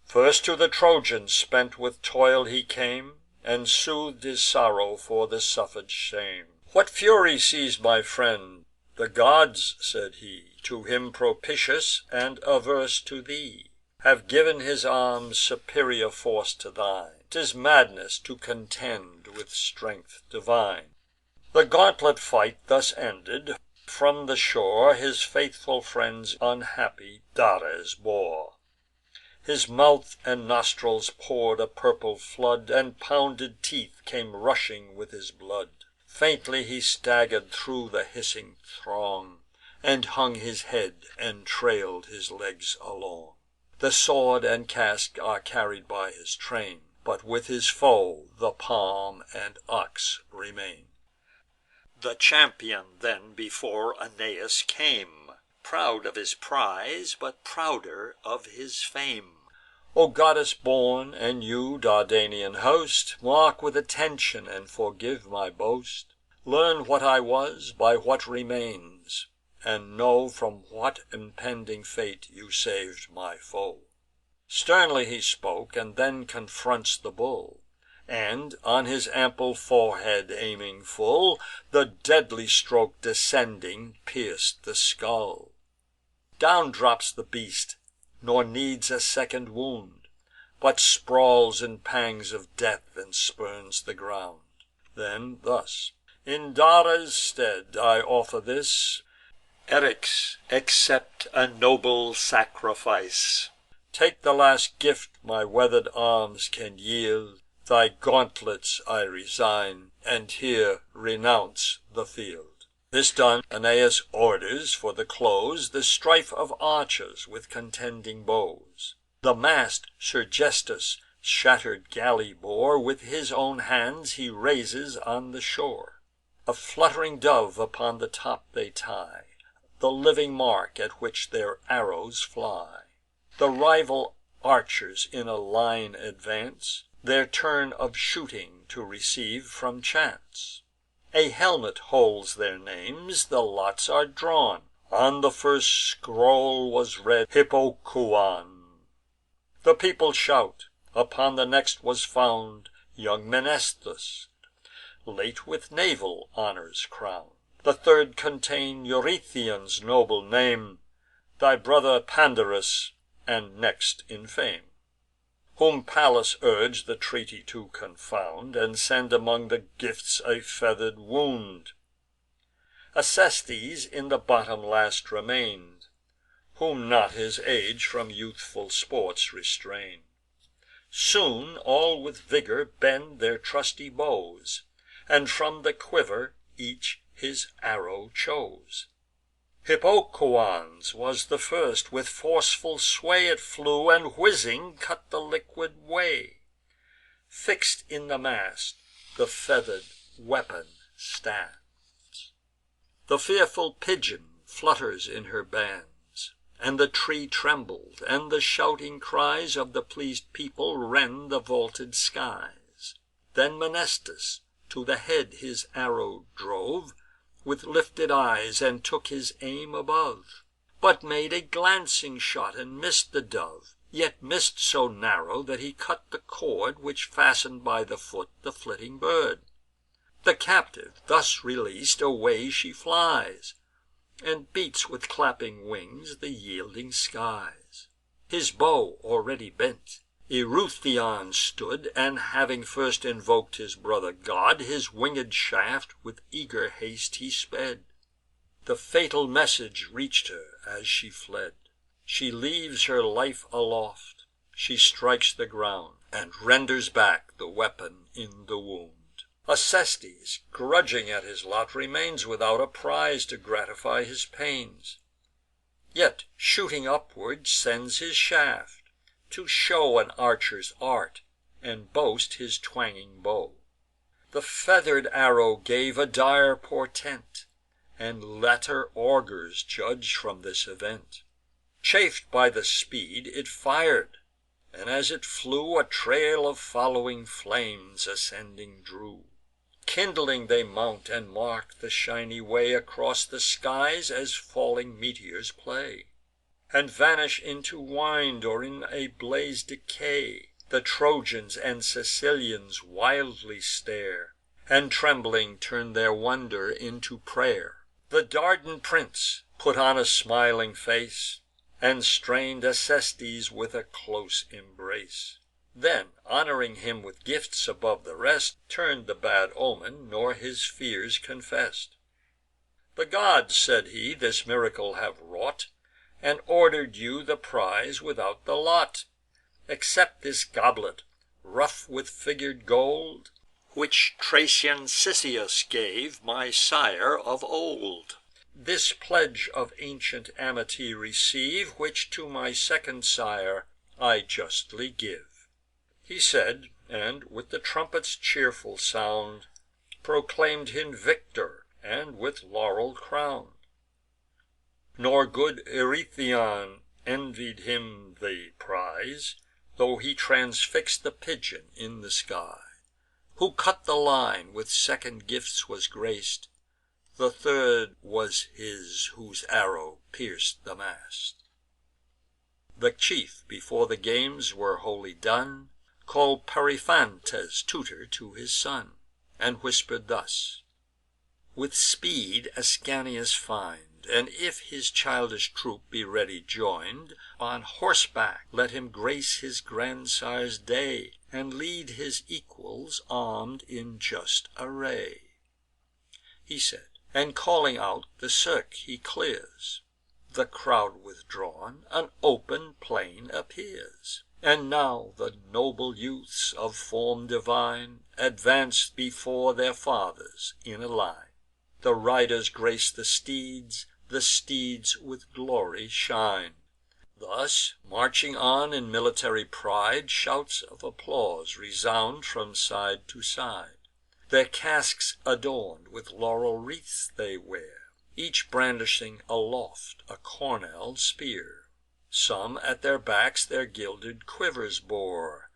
First to the Trojans, spent with toil, he came, and sooth'd his sorrow for the suffer'd shame. "What fury seiz'd my friend?" "The gods," said he, "to him propitious, and averse to thee, have giv'n his arms superior force to thine. 'Tis madness to contend with strength divine." The gauntlet fight thus ended, from the shore His faithful friends unhappy Dares bore. His mouth and nostrils pour'd a purple flood, And pounded teeth came rushing with his blood. Faintly he stagger'd thro' the hissing throng, And hung his head, and trail'd his legs along. The sword and casque are carried by his train, But with his foe the palm and ox remain. The champion then before Aeneas came, Proud of his prize, but prouder of his fame. "O goddess born, and you, Dardanian host, Mark with attention, and forgive my boast. Learn what I was, by what remains, and know From what impending fate you sav'd my foe." Sternly he spoke, and then confronts the bull, And, on his ample forehead aiming full, The deadly stroke descending pierc'd the skull. Down drops the beast, nor needs a second wound, But sprawls in pangs of death, and spurns the ground. Then thus: "In Dares' stead I offer this: Eryx, accept a noble sacrifice. Take the last gift my weather'd arms can yield; Thy gauntlets I resign, and here renounce the field." This done, Aeneas orders, for the close, The strife of archers with contending bows. The mast Sergestus' shatter'd galley bore, With his own hands he raises on the shore. A flutt'ring dove upon the top they tie, The living mark at which their arrows fly. The rival archers in a line advance, Their turn of shooting to receive from chance. A helmet holds their names, the lots are drawn. On the first scroll was read Hippocoon. The people shout. Upon the next was found young Mnestheus, late with naval honours crown'd. The third contain'd Eurytion's noble name, Thy brother Pandarus, and next in fame, Whom Pallas urg'd the treaty to confound, And send among the gifts a feather'd wound. Acestes in the bottom last remain'd, Whom not his age from youthful sports restrain'd. Soon all with vigour bend their trusty bows, And from the quiver each his arrow chose. Hippocoon's was the first; with forceful sway It flew, and whizzing cut the liquid way. Fix'd in the mast, the feather'd weapon stands. The fearful pigeon flutters in her bands, And the tree trembled, and the shouting cries Of the pleas'd people rend the vaulted skies. Then Mnestheus to the head his arrow drove, With lifted eyes, and took his aim above, But made a glancing shot, and miss'd the dove, Yet miss'd so narrow, that he cut the cord Which fasten'd by the foot the flitting bird. The captive thus releas'd, away she flies, And beats with clapping wings the yielding skies. His bow already bent, Ereuthyon stood, And, having first invok'd his brother god, His winged shaft with eager haste he sped. The fatal message reach'd her as she fled. She leaves her life aloft; she strikes the ground, And renders back the weapon in the wound. Acestes, grudging at his lot, remains Without a prize to gratify his pains. Yet, shooting upward, sends his shaft, to show an archer's art, and boast his twanging bow. The feather'd arrow gave a dire portent, And later augurs judge from this event. Chaf'd by the speed, it fir'd, and as it flew, A trail of following flames ascending drew. Kindling they mount, and mark the shiny way Across the skies, as falling meteors play, And vanish into wind, or in a blaze decay. The Trojans and Sicilians wildly stare, And trembling turn their wonder into pray'r. The Dardan prince put on a smiling face, And strain'd Acestes with a close embrace. Then, honouring him with gifts above the rest, Turn'd the bad omen, nor his fears confess'd. "The gods," said he, "this miracle have wrought, And order'd you the prize without the lot. Accept this goblet, rough with figur'd gold, Which Thracian Cisseus gave my sire of old. This pledge of ancient amity receive, Which to my second sire I justly give." He said, and, with the trumpet's cheerful sound, Proclaim'd him victor, and with laurel crown'd. Nor good Eurytion envied him the prize, Tho' he transfix'd the pigeon in the sky. Who cut the line, with second gifts was grac'd; The third was his whose arrow pierc'd the mast. The chief, before the games were wholly done, Call'd Periphantes, tutor to his son, And whisper'd thus: "With speed Ascanius find, And if his childish troop be ready join'd, On horseback let him grace his grandsire's day, And lead his equals arm'd in just array." He said, and calling out, the cirque he clears. The crowd withdrawn, an open plain appears. And now the noble youths, of form divine, Advance before their fathers in a line. The riders grace the steeds with glory shine. Thus, marching on in military pride, Shouts of applause resound from side to side. Their casques adorn'd with laurel wreaths they wear, Each brandishing aloft a cornel spear. Some at their backs their gilded quivers bore,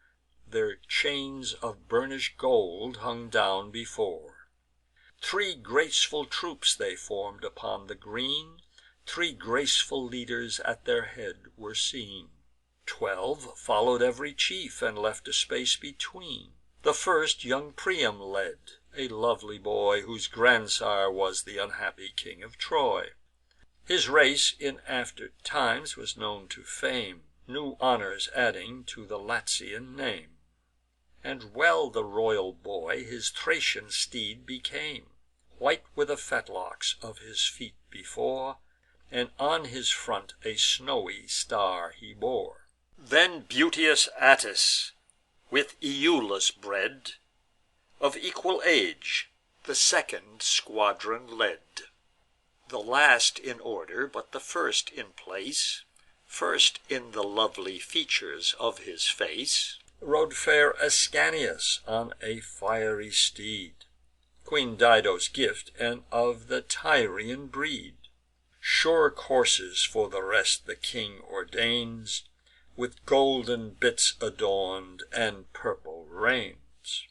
Their chains of burnish'd gold hung down before. 3 graceful troops they form'd upon the green, 3 graceful leaders at their head were seen. 12 follow'd every chief, and left a space between. The first young Priam led, a lovely boy, Whose grandsire was th' unhappy king of Troy. His race in after times was known to fame, New honours adding to the Latian name. And well the royal boy his Thracian steed became, White were the fetlocks of his feet before, And on his front a snowy star he bore. Then beauteous Atys, with Iulus bred, Of equal age, the second squadron led. The last in order, but the first in place, First in the lovely features of his face, Rode fair Ascanius on a fiery steed, Queen Dido's gift, and of the Tyrian breed. Sure coursers for the rest the king ordains, With golden bits adorn'd, and purple reins.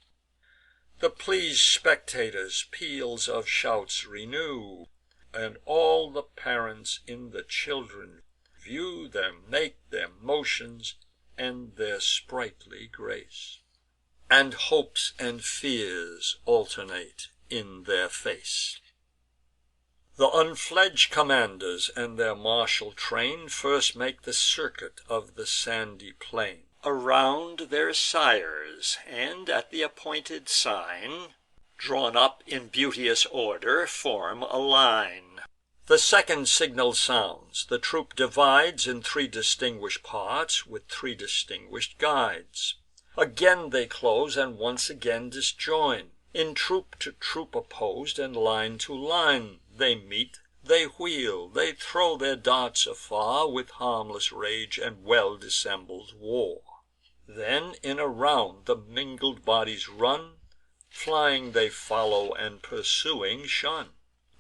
The pleas'd spectators peals of shouts renew, And all the parents in the children view Their make, their motions, and their sprightly grace, And hopes and fears alternate in their face. The unfledg'd commanders and their martial train First make the circuit of the sandy plain, Around their sires, and, at th' appointed sign, Drawn up in beauteous order, form a line. The second signal sounds; the troop divides In 3 distinguish'd parts, with 3 distinguish'd guides. Again they close, and once again disjoin. In troop to troop opposed, and line to line, They meet, They wheel, they throw their darts afar, With harmless rage and well dissembled war. Then in a round the mingled bodies run, Flying they follow, and pursuing shun.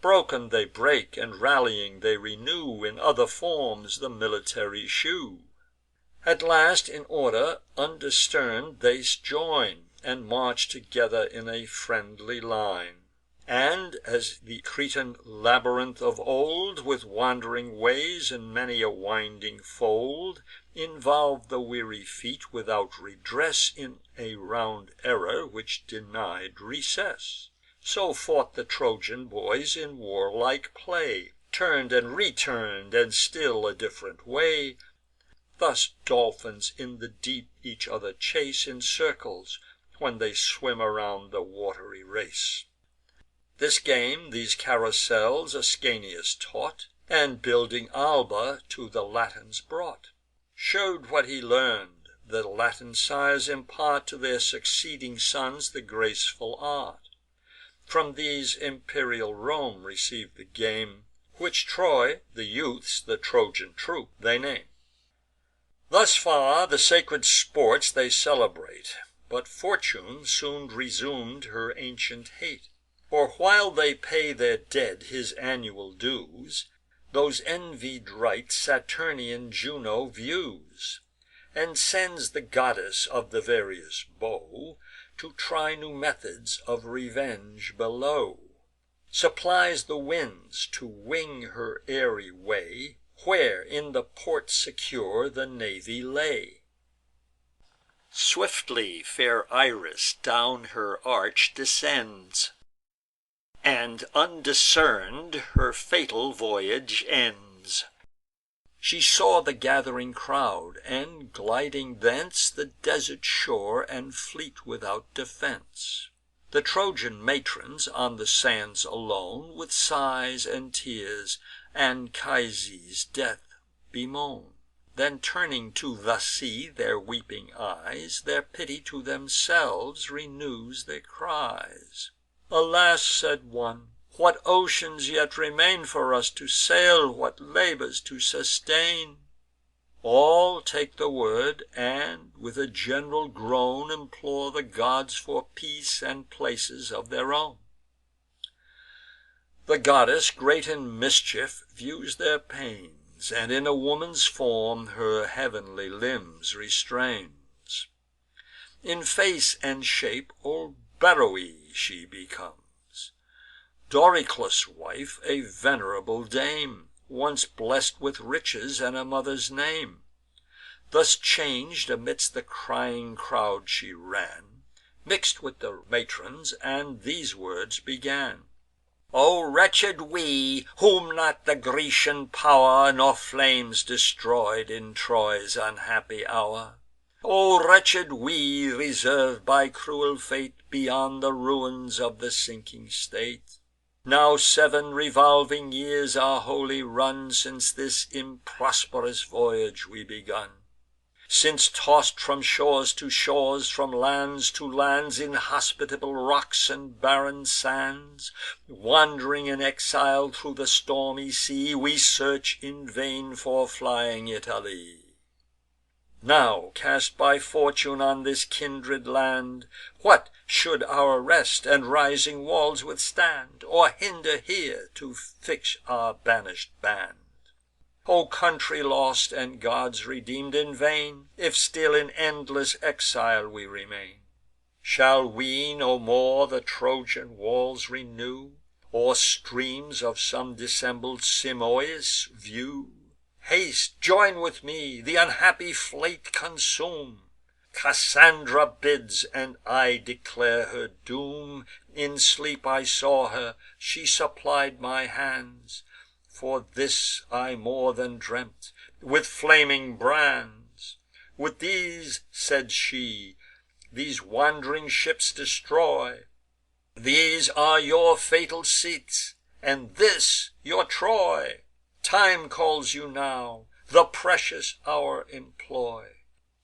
Broken they break, and rallying they renew In other forms the military shew. At last in order undiscern'd they join, And march together in a friendly line. And, as the Cretan labyrinth of old, With wandering ways and many a winding fold, Involv'd the weary feet without redress In a round error which denied recess; so fought the Trojan boys in warlike play, Turn'd and return'd, and still a diff'rent way. Thus dolphins in the deep each other chase In circles, when they swim around the watery race. This game, these carousels, Ascanius taught, And, building Alba, to the Latins brought; Shew'd what he learn'd. The Latin sires impart To their succeeding sons the graceful art. From these imperial Rome receiv'd the game, Which Troy, the youths, the Trojan troop, they name. Thus far the sacred sports they celebrate; But Fortune soon resum'd her ancient hate. For, while they pay their dead his annual dues, Those envied rites Saturnian Juno views, And sends the goddess of the various bow To try new methods of revenge below; Supplies the winds to wing her airy way, Where in the port secure the navy lay. Swiftly fair Iris down her arch descends, And undiscern'd her fatal voyage ends. She saw the gath'ring crowd, and, gliding thence, The desert shore and fleet without defence. The Trojan matrons on the sands alone, With sighs and tears Anchises' death bemoan. Then turning to the sea their weeping eyes, Their pity to themselves renews their cries. "Alas!" said one, "what oceans yet remain For us to sail, what labours to sustain!" All take the word, and, with a gen'ral groan, Implore the gods for peace, and places of their own. The goddess, great in mischief, views their pains, And in a woman's form her heav'nly limbs restrains. In face and shape old Beroe she becomes, Doryclus' wife, a venerable dame, Once bless'd with riches and a mother's name. Thus chang'd, amidst the crying crowd she ran, Mix'd with the matrons, and these words began: "O wretched we, whom not the Grecian pow'r Nor flames destroy'd in Troy's unhappy hour! O wretched we, reserv'd by cruel fate Beyond the ruins of the sinking state! Now 7 revolving years are wholly run Since this improsperous voyage we begun; Since, toss'd from shores to shores, from lands to lands, Inhospitable rocks and barren sands, Wand'ring in exile thro' the stormy sea, We search in vain for flying Italy. Now, cast by fortune on this kindred land, What should our rest and rising walls withstand, Or hinder here to fix our banish'd band? O country lost, and gods redeem'd in vain, If still in endless exile we remain! Shall we no more the Trojan walls renew, Or streams of some dissembled Simois view? Haste, join with me, th' unhappy fleet consume! Cassandra bids, and I declare her doom. In sleep I saw her, she supplied my hands; For this I more than dreamt, with flaming brands. With these, said she, these wand'ring ships destroy; These are your fatal seats, and this your Troy. Time calls you now, the precious hour employ.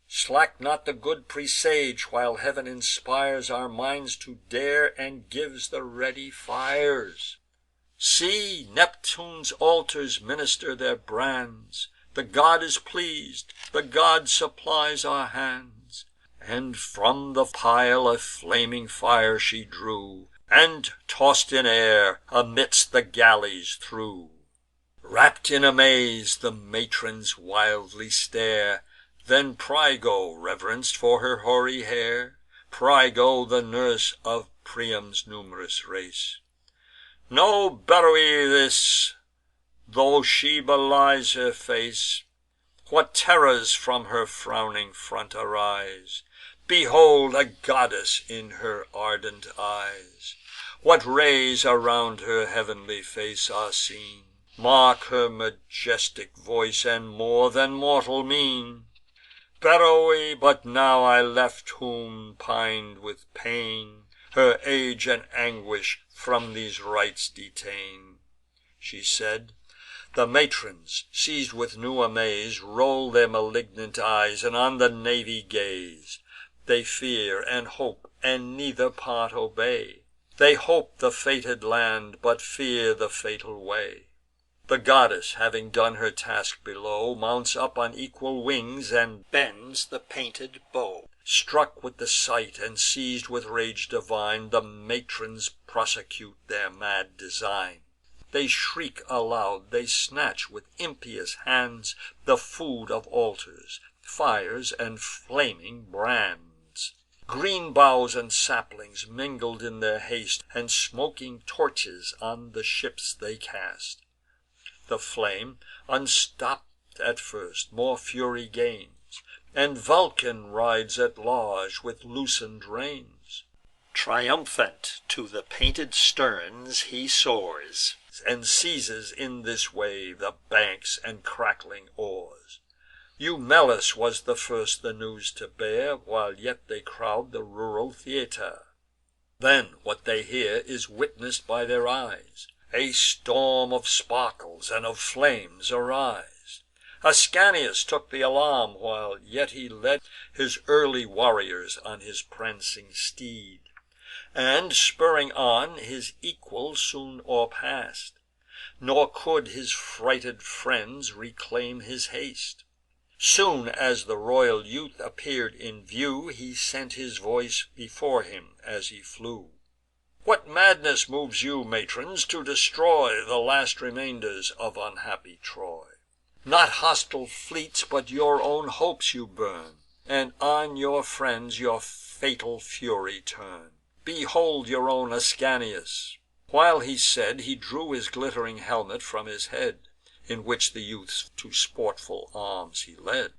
Slack not the good presage, while Heav'n inspires Our minds to dare, and gives the ready fires. See, Neptune's altars minister their brands! The god is pleas'd, the god supplies our hands." And from the pile a flaming fire she drew, And, toss'd in air, amidst the galleys threw. Wrapp'd in amaze, the matrons wildly stare. Then Pyrgo reverenc'd for her hoary hair, Pyrgo, the nurse of Priam's num'rous race. "No Beroe this, tho' she belies her face. What terrors from her frowning front arise! Behold a goddess in her ardent eyes! What rays around her heav'nly face are seen! Mark her majestic voice, and more than mortal mien. Beroe but now I left, whom, pin'd with pain, Her age and anguish from these rites detain." She said. The matrons, seiz'd with new amaze, Roll their malignant eyes, and on the navy gaze. They fear and hope, and neither part obey. They hope the fated land, but fear the fatal way. The goddess, having done her task below, Mounts up on equal wings, and bends the painted bow. Struck with the sight, and seiz'd with rage divine, The matrons prosecute their mad design. They shriek aloud, they snatch with impious hands The food of altars, fires, and flaming brands. Green boughs and saplings mingled in their haste, And smoking torches on the ships they cast. The flame, unstopp'd at first, more fury gains, And Vulcan rides at large with loosen'd reins. Triumphant to the painted sterns he soars, And seizes in this way the banks and crackling oars. Eumelus was the first the news to bear, While yet they crowd the rural theatre. Then what they hear is witness'd by their eyes. A storm of sparkles and of flames arise. Ascanius took th' alarm, while yet he led His early warriors on his prancing steed, And, spurring on, his equal soon o'erpass'd. Nor could his frighted friends reclaim his haste. Soon as the royal youth appear'd in view, He sent his voice before him as he flew. "What madness moves you, matrons, to destroy The last remainders of unhappy Troy? Not hostile fleets, but your own hopes you burn, And on your friends your fatal fury turn. Behold your own Ascanius!" While he said, He drew his glitt'ring helmet from his head, In which the youths to sportful arms he led.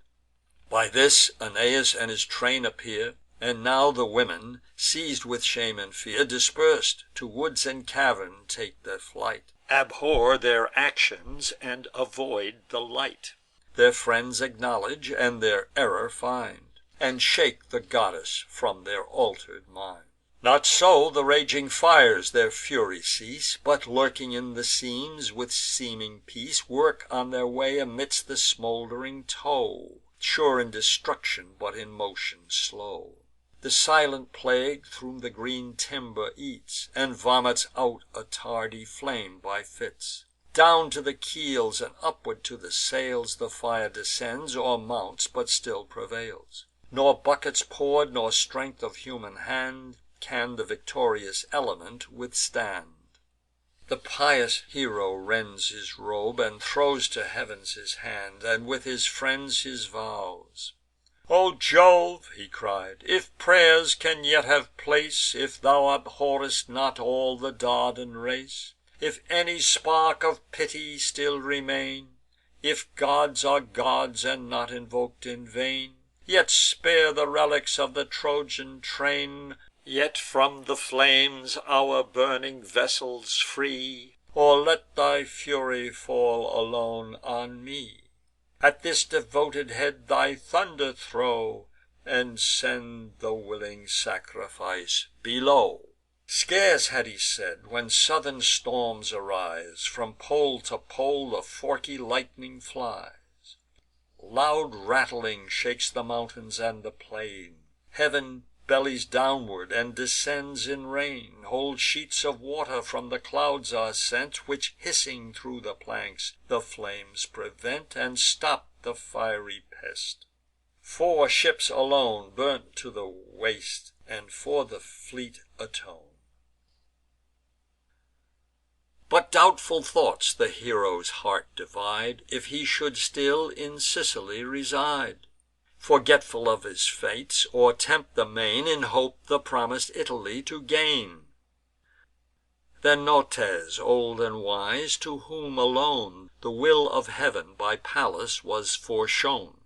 By this Aeneas and his train appear; And now the women, seiz'd with shame and fear, Dispers'd, to woods and cavern take their flight, Abhor their actions, and avoid the light. Their friends acknowledge, and their error find, And shake the goddess from their alter'd mind. Not so the raging fires their fury cease, But, lurking in the seams, with seeming peace Work on their way amidst the smouldering tow, Sure in destruction, but in motion slow. The silent plague thro' the green timber eats, And vomits out a tardy flame by fits. Down to the keels and upward to the sails The fire descends, or mounts, but still prevails. Nor buckets pour'd, nor strength of human hand, Can the victorious element withstand. The pious hero rends his robe, and throws to heav'ns his hand, And with his friends his vows. "O Jove," he cried, "if pray'rs can yet have place, If thou abhorrest not all the Dardan race, If any spark of pity still remain, If gods are gods, and not invok'd in vain, Yet spare the relics of the Trojan train, Yet from the flames our burning vessels free, Or let thy fury fall alone on me. At this devoted head thy thunder throw, And send the willing sacrifice below." Scarce had he said, when southern storms arise; From pole to pole the forky lightning flies. Loud rattling shakes the mountains and the plain; Heav'n bellies downward, and descends in rain. Whole sheets of water from the clouds are sent, Which, hissing thro' the planks, the flames prevent, And stop the fiery pest. 4 ships alone burnt to the waist, and for the fleet atone. But doubtful thoughts the hero's heart divide, If he should still in Sicily reside, Forgetful of his fates, or tempt the main, In hope the promis'd Italy to gain. Then Notes, old and wise, to whom alone The will of Heav'n by Pallas was foreshown,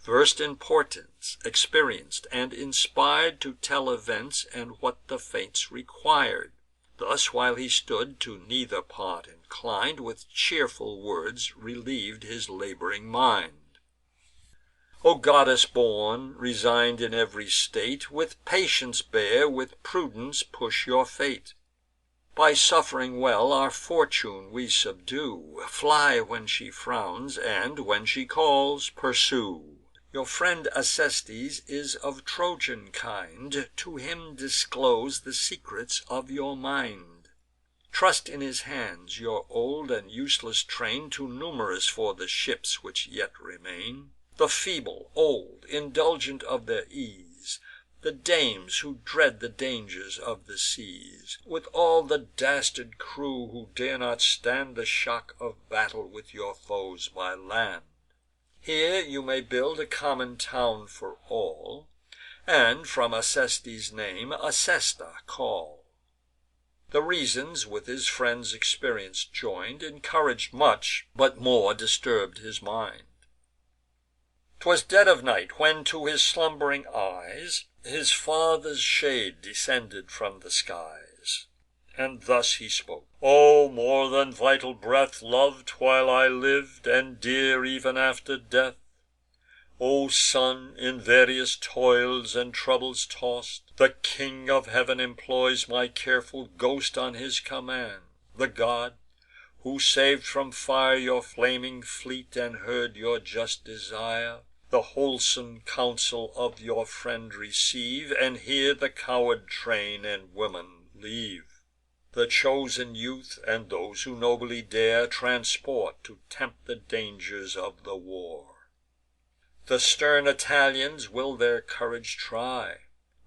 Vers'd in portents, experienced, and inspir'd To tell events, and what the fates requir'd. Thus, while he stood, to neither part inclin'd, With cheerful words reliev'd his lab'ring mind. O goddess born, resign'd in ev'ry state, With patience bear, with prudence push your fate. By suff'ring well our fortune we subdue, Fly when she frowns, and, when she calls, pursue. Your friend Acestes is of Trojan kind; To him disclose the secrets of your mind. Trust in his hands your old and useless train, Too numerous for the ships which yet remain. The feeble, old, indulgent of their ease, The dames who dread the dangers of the seas, With all the dastard crew who dare not stand The shock of battle with your foes by land. Here you may build a common town for all, And from Acestes' name Acesta call. The reasons, with his friend's experience join'd, Encourag'd much, but more disturb'd his mind. 'Twas dead of night, when to his slumb'ring eyes His father's shade descended from the skies, And thus he spoke: "O more than vital breath, Lov'd while I liv'd, and dear ev'n after death! O son, in various toils and troubles toss'd, The King of Heav'n employs my careful ghost On his command; the god, who sav'd from fire Your flaming fleet, and heard your just desire, The wholesome counsel of your friend receive, And here the coward train and women leave. The chosen youth, and those who nobly dare, Transport, to tempt the dangers of the war. The stern Italians will their courage try;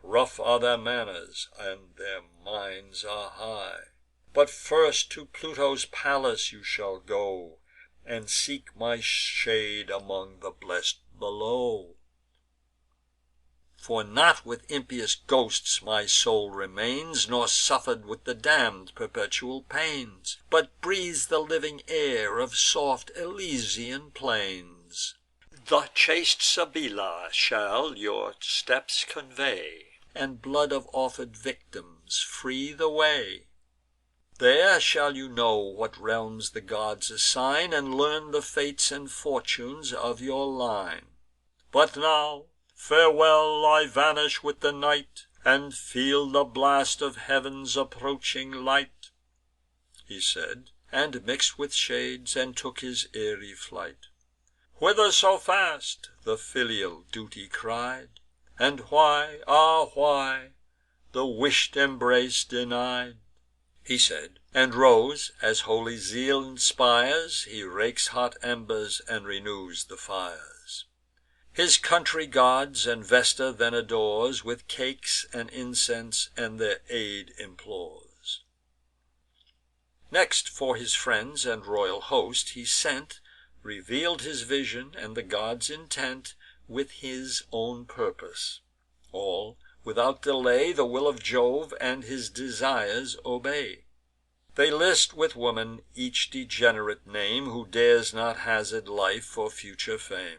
Rough are their manners, and their minds are high. But first to Pluto's palace you shall go, And seek my shade among the blest below. For not with impious ghosts my soul remains, Nor suffer'd with the damn'd perpetual pains, But breathes the living air of soft Elysian plains. The chaste Sibylla shall your steps convey, And blood of offer'd victims free the way. There shall you know what realms the gods assign, And learn the fates and fortunes of your line. But now, farewell! I vanish with the night, And feel the blast of heav'n's approaching light." He said, and mix'd with shades, and took his airy flight. "Whither so fast?" the filial duty cried; "And why, ah why, the wish'd embrace denied?" He said, and rose. As holy zeal inspires, He rakes hot embers, and renews the fires. His country gods and Vesta then adores, With cakes and incense, and their aid implores. Next for his friends and royal host he sent, Reveal'd his vision, and the gods' intent, With his own purpose. All, without delay, The will of Jove and his desires obey. They list with woman each degenerate name, Who dares not hazard life for future fame.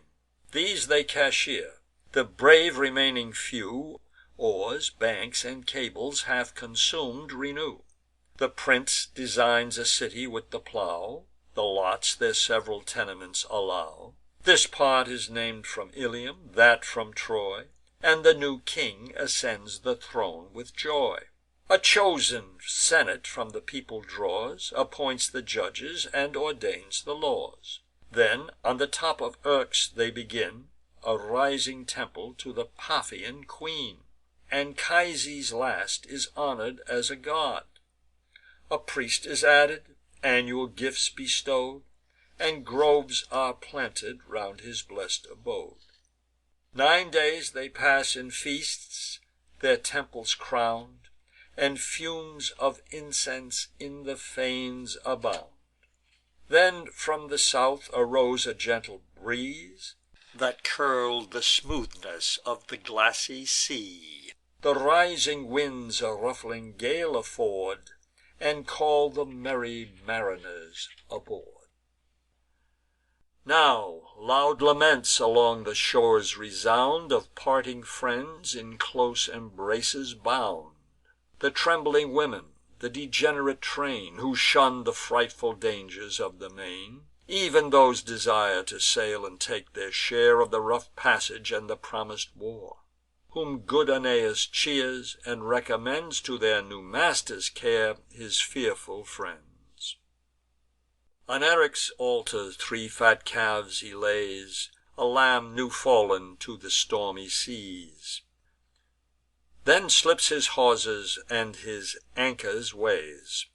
These they cashier; the brave remaining few, Oars, banks, and cables half consum'd, renew. The prince designs a city with the plow; The lots their sev'ral tenements allow. This part is nam'd from Ilium, that from Troy, And the new king ascends the throne with joy. A chosen senate from the people draws, Appoints the judges, and ordains the laws. Then on the top of Eryx they begin A rising temple to the Paphian queen. Anchises last is honour'd as a god. A priest is added, annual gifts bestow'd, and groves are planted round his blest abode. 9 days they pass in feasts, their temples crown'd, and fumes of incense in the fanes abound. Then from the south arose a gentle breeze, that curl'd the smoothness of the glassy sea. The rising winds a ruffling gale afford, and call the merry mariners aboard. Now loud laments along the shores resound, Of parting friends in close embraces bound. The trembling women, the degenerate train, Who shun the frightful dangers of the main, even those desire to sail and take their share Of the rough passage and the promis'd war, whom good Aeneas cheers, and recommends to their new master's care his fearful friends. On Eryx's altar 3 fat calves he lays, a lamb new fallen to the stormy seas; then slips his hawsers, and his anchors weighs.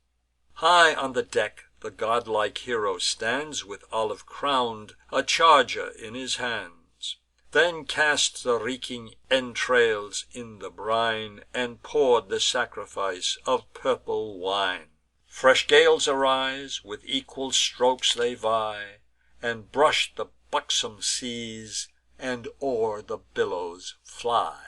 High on the deck the godlike hero stands, With olive crown'd, a charger in his hands; Then cast the reeking entrails in the brine, And pour'd the sacrifice of purple wine. Fresh gales arise, with equal strokes they vie, And brush the buxom seas, and o'er the billows fly.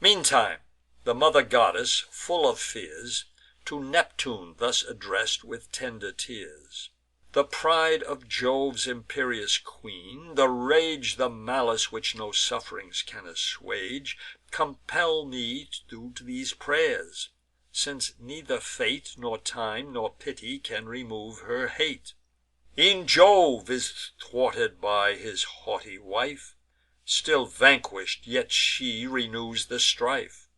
Meantime the mother goddess, full of fears, To Neptune thus address'd with tender tears: "The pride of Jove's imperious queen, the rage, The malice which no suff'rings can assuage, Compel me to these pray'rs, since neither fate, Nor time, nor pity, can remove her hate. E'en Jove is thwarted by his haughty wife; Still vanquish'd, yet she renews the strife.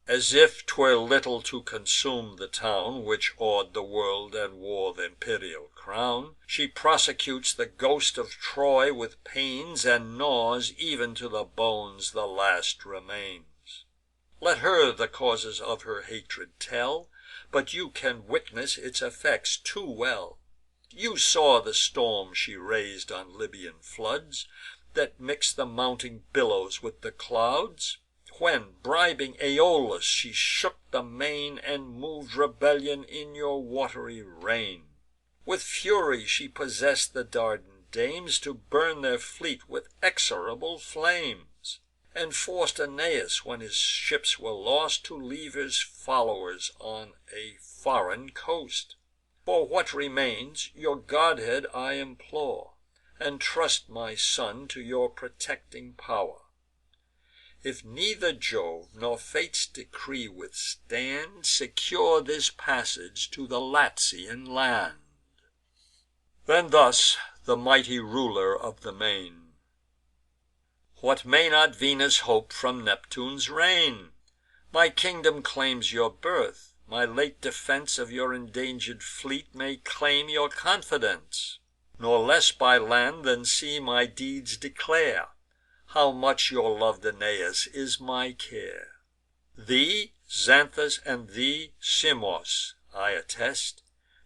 As if 'twere little to consume the town Which awed the world, and wore th' imperial crown, She prosecutes the ghost of Troy with pains, And gnaws ev'n to the bones the last remains. Let her the causes of her hatred tell, But you can witness its effects too well. You saw the storm she rais'd on Libyan floods, That mix'd the mounting billows with the clouds; When, bribing Aeolus, she shook the main, And mov'd rebellion in your watery reign. With fury she possess'd the Dardan dames, To burn their fleet with execrable flames; And forc'd Aeneas, when his ships were lost, To leave his foll'wers on a foreign coast. For what remains, your godhead I implore, And trust my son to your protecting pow'r. If neither Jove nor fate's decree withstand, Secure this passage to the Latian land." Then thus the mighty ruler of the main: "What may not Venus hope from Neptune's reign? My kingdom claims your birth; my late defence Of your endanger'd fleet may claim your confidence. Nor less by land than sea my deeds declare; How much your lov'd Aeneas is my care. Thee, Xanthus, and thee, Simois, I attest,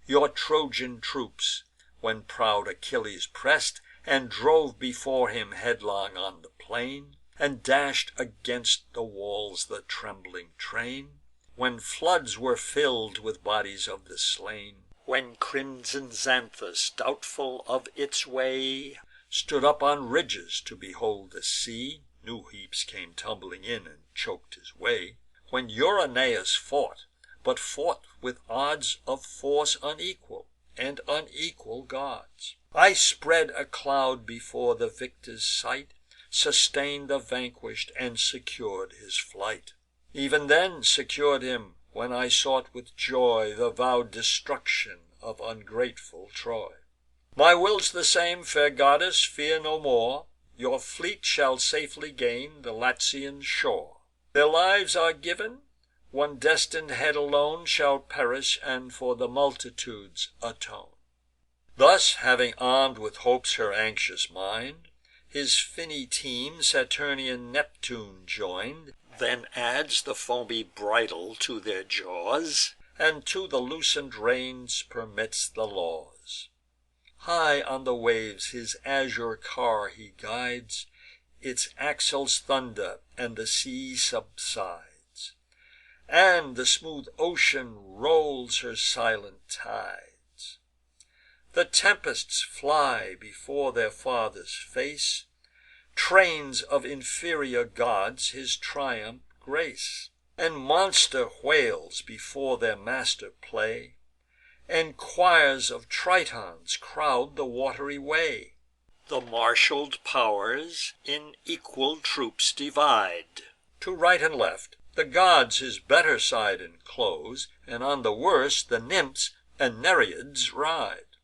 Your Trojan troops, when proud Achilles press'd, And drove before him headlong on the plain, And dash'd against the walls the trembling train; When floods were fill'd with bodies of the slain; When crimson Xanthus, doubtful of its way, Stood up on ridges to behold the sea; New heaps came tumbling in, and chok'd his way; When your Aeneas fought, but fought with odds Of force unequal, and unequal gods. I spread a cloud before the victor's sight, Sustain'd the vanquish'd, and secur'd his flight; Ev'n then secur'd him, when I sought with joy The vow'd destruction of ungrateful Troy. My will's the same, fair goddess, fear no more; Your fleet shall safely gain the Latian shore. Their lives are giv'n; one destin'd head alone Shall perish, and for the multitudes atone." Thus having arm'd with hopes her anxious mind, His finny team Saturnian Neptune join'd. then adds the foamy bridle to their jaws, and to the loosen'd reins permits the laws. High on the waves his azure car he guides, its axles thunder, and the sea subsides, and the smooth ocean rolls her silent tides. The tempests fly before their father's face, trains of inferior gods his triumph grace, and monster whales before their master play, and choirs of Tritons crowd the watery way. The marshal'd pow'rs in equal troops divide, to right and left the gods his better side enclose, and on the worse the nymphs and Nereids ride.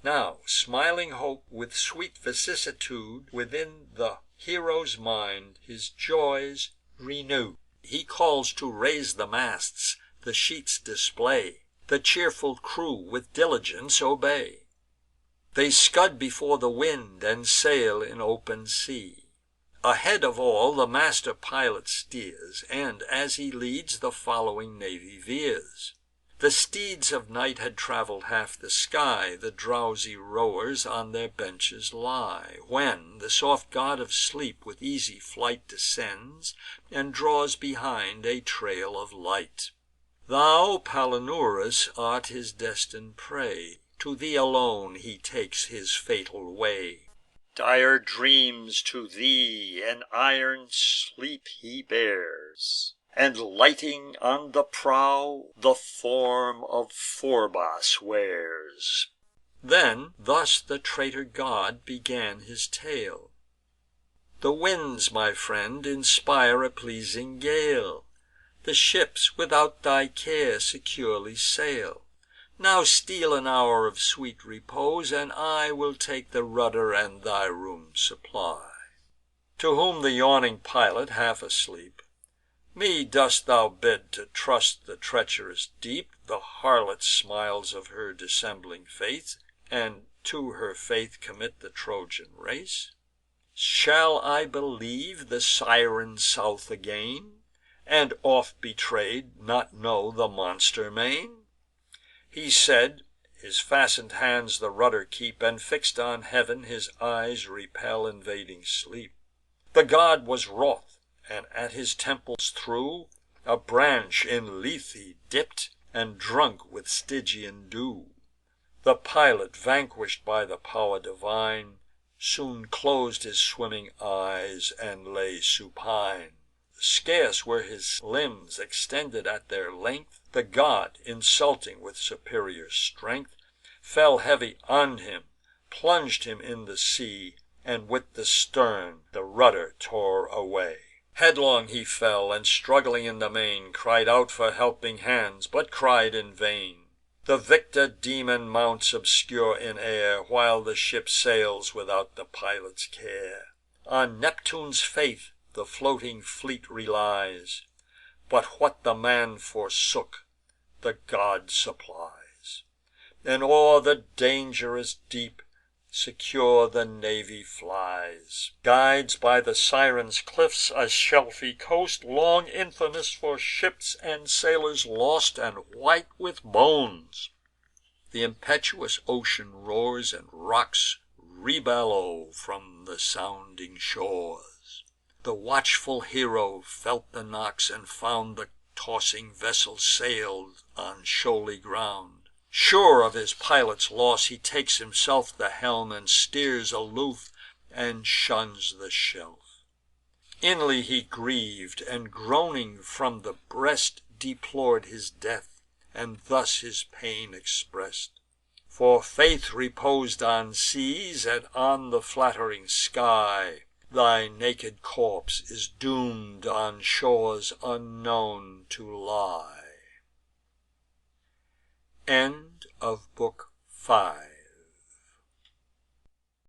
Now smiling hope with sweet vicissitude within the hero's mind his joys renew. He calls to raise the masts, the sheets display, the cheerful crew with diligence obey. They scud before the wind, and sail in open sea. Ahead of all the master pilot steers, and, as he leads, the following navy veers. The steeds of night had travell'd half the sky, the drowsy rowers on their benches lie, when the soft god of sleep with easy flight descends, and draws behind a trail of light. Thou, Palinurus, art his destin'd prey, to thee alone he takes his fatal way. Dire dreams to thee and iron sleep he bears, and lighting on the prow, the form of Phorbas wears. Then thus the traitor god began his tale: "The winds, my friend, inspire a pleasing gale; the ships, without thy care, securely sail. Now steal an hour of sweet repose, and I will take the rudder, and thy room supply." To whom the yawning pilot, half asleep: "Me dost thou bid to trust the treacherous deep, The harlot smiles of her dissembling face, And to her faith commit the Trojan race? Shall I believe the Siren South again, And, oft betray'd, not know the monster main?" He said; his fasten'd hands the rudder keep, And, fix'd on heav'n, his eyes repel invading sleep. The god was wroth, and at his temples threw A branch in Lethe dipp'd, and drunk with Stygian dew. The pilot, vanquish'd by the pow'r divine, Soon clos'd his swimming eyes, and lay supine. Scarce were his limbs extended at their length, The god, insulting with superior strength, Fell heavy on him, plung'd him in the sea, And with the stern the rudder tore away. Headlong he fell, and, struggling in the main, Cried out for helping hands, but cried in vain. The victor daemon mounts obscure in air, While the ship sails without the pilot's care. On Neptune's faith the floating fleet relies, But what the man forsook, the god supplies; And o'er the dangerous deep secure the navy flies, Guides by the Sirens' cliffs a shelfy coast, Long infamous for ships and sailors lost, And white with bones. Th' impetuous ocean roars, and rocks rebellow from the sounding shores. The watchful hero felt the knocks, and found the tossing vessel sail'd on shoaly ground. Sure of his pilot's loss, he takes himself the helm, And steers aloof, and shuns the shelf. Inly he griev'd, and groaning from the breast, Deplor'd his death, and thus his pain express'd: "For faith repos'd on seas, and on the flatt'ring sky, Thy naked corpse is doom'd on shores unknown to lie." End of Book 5.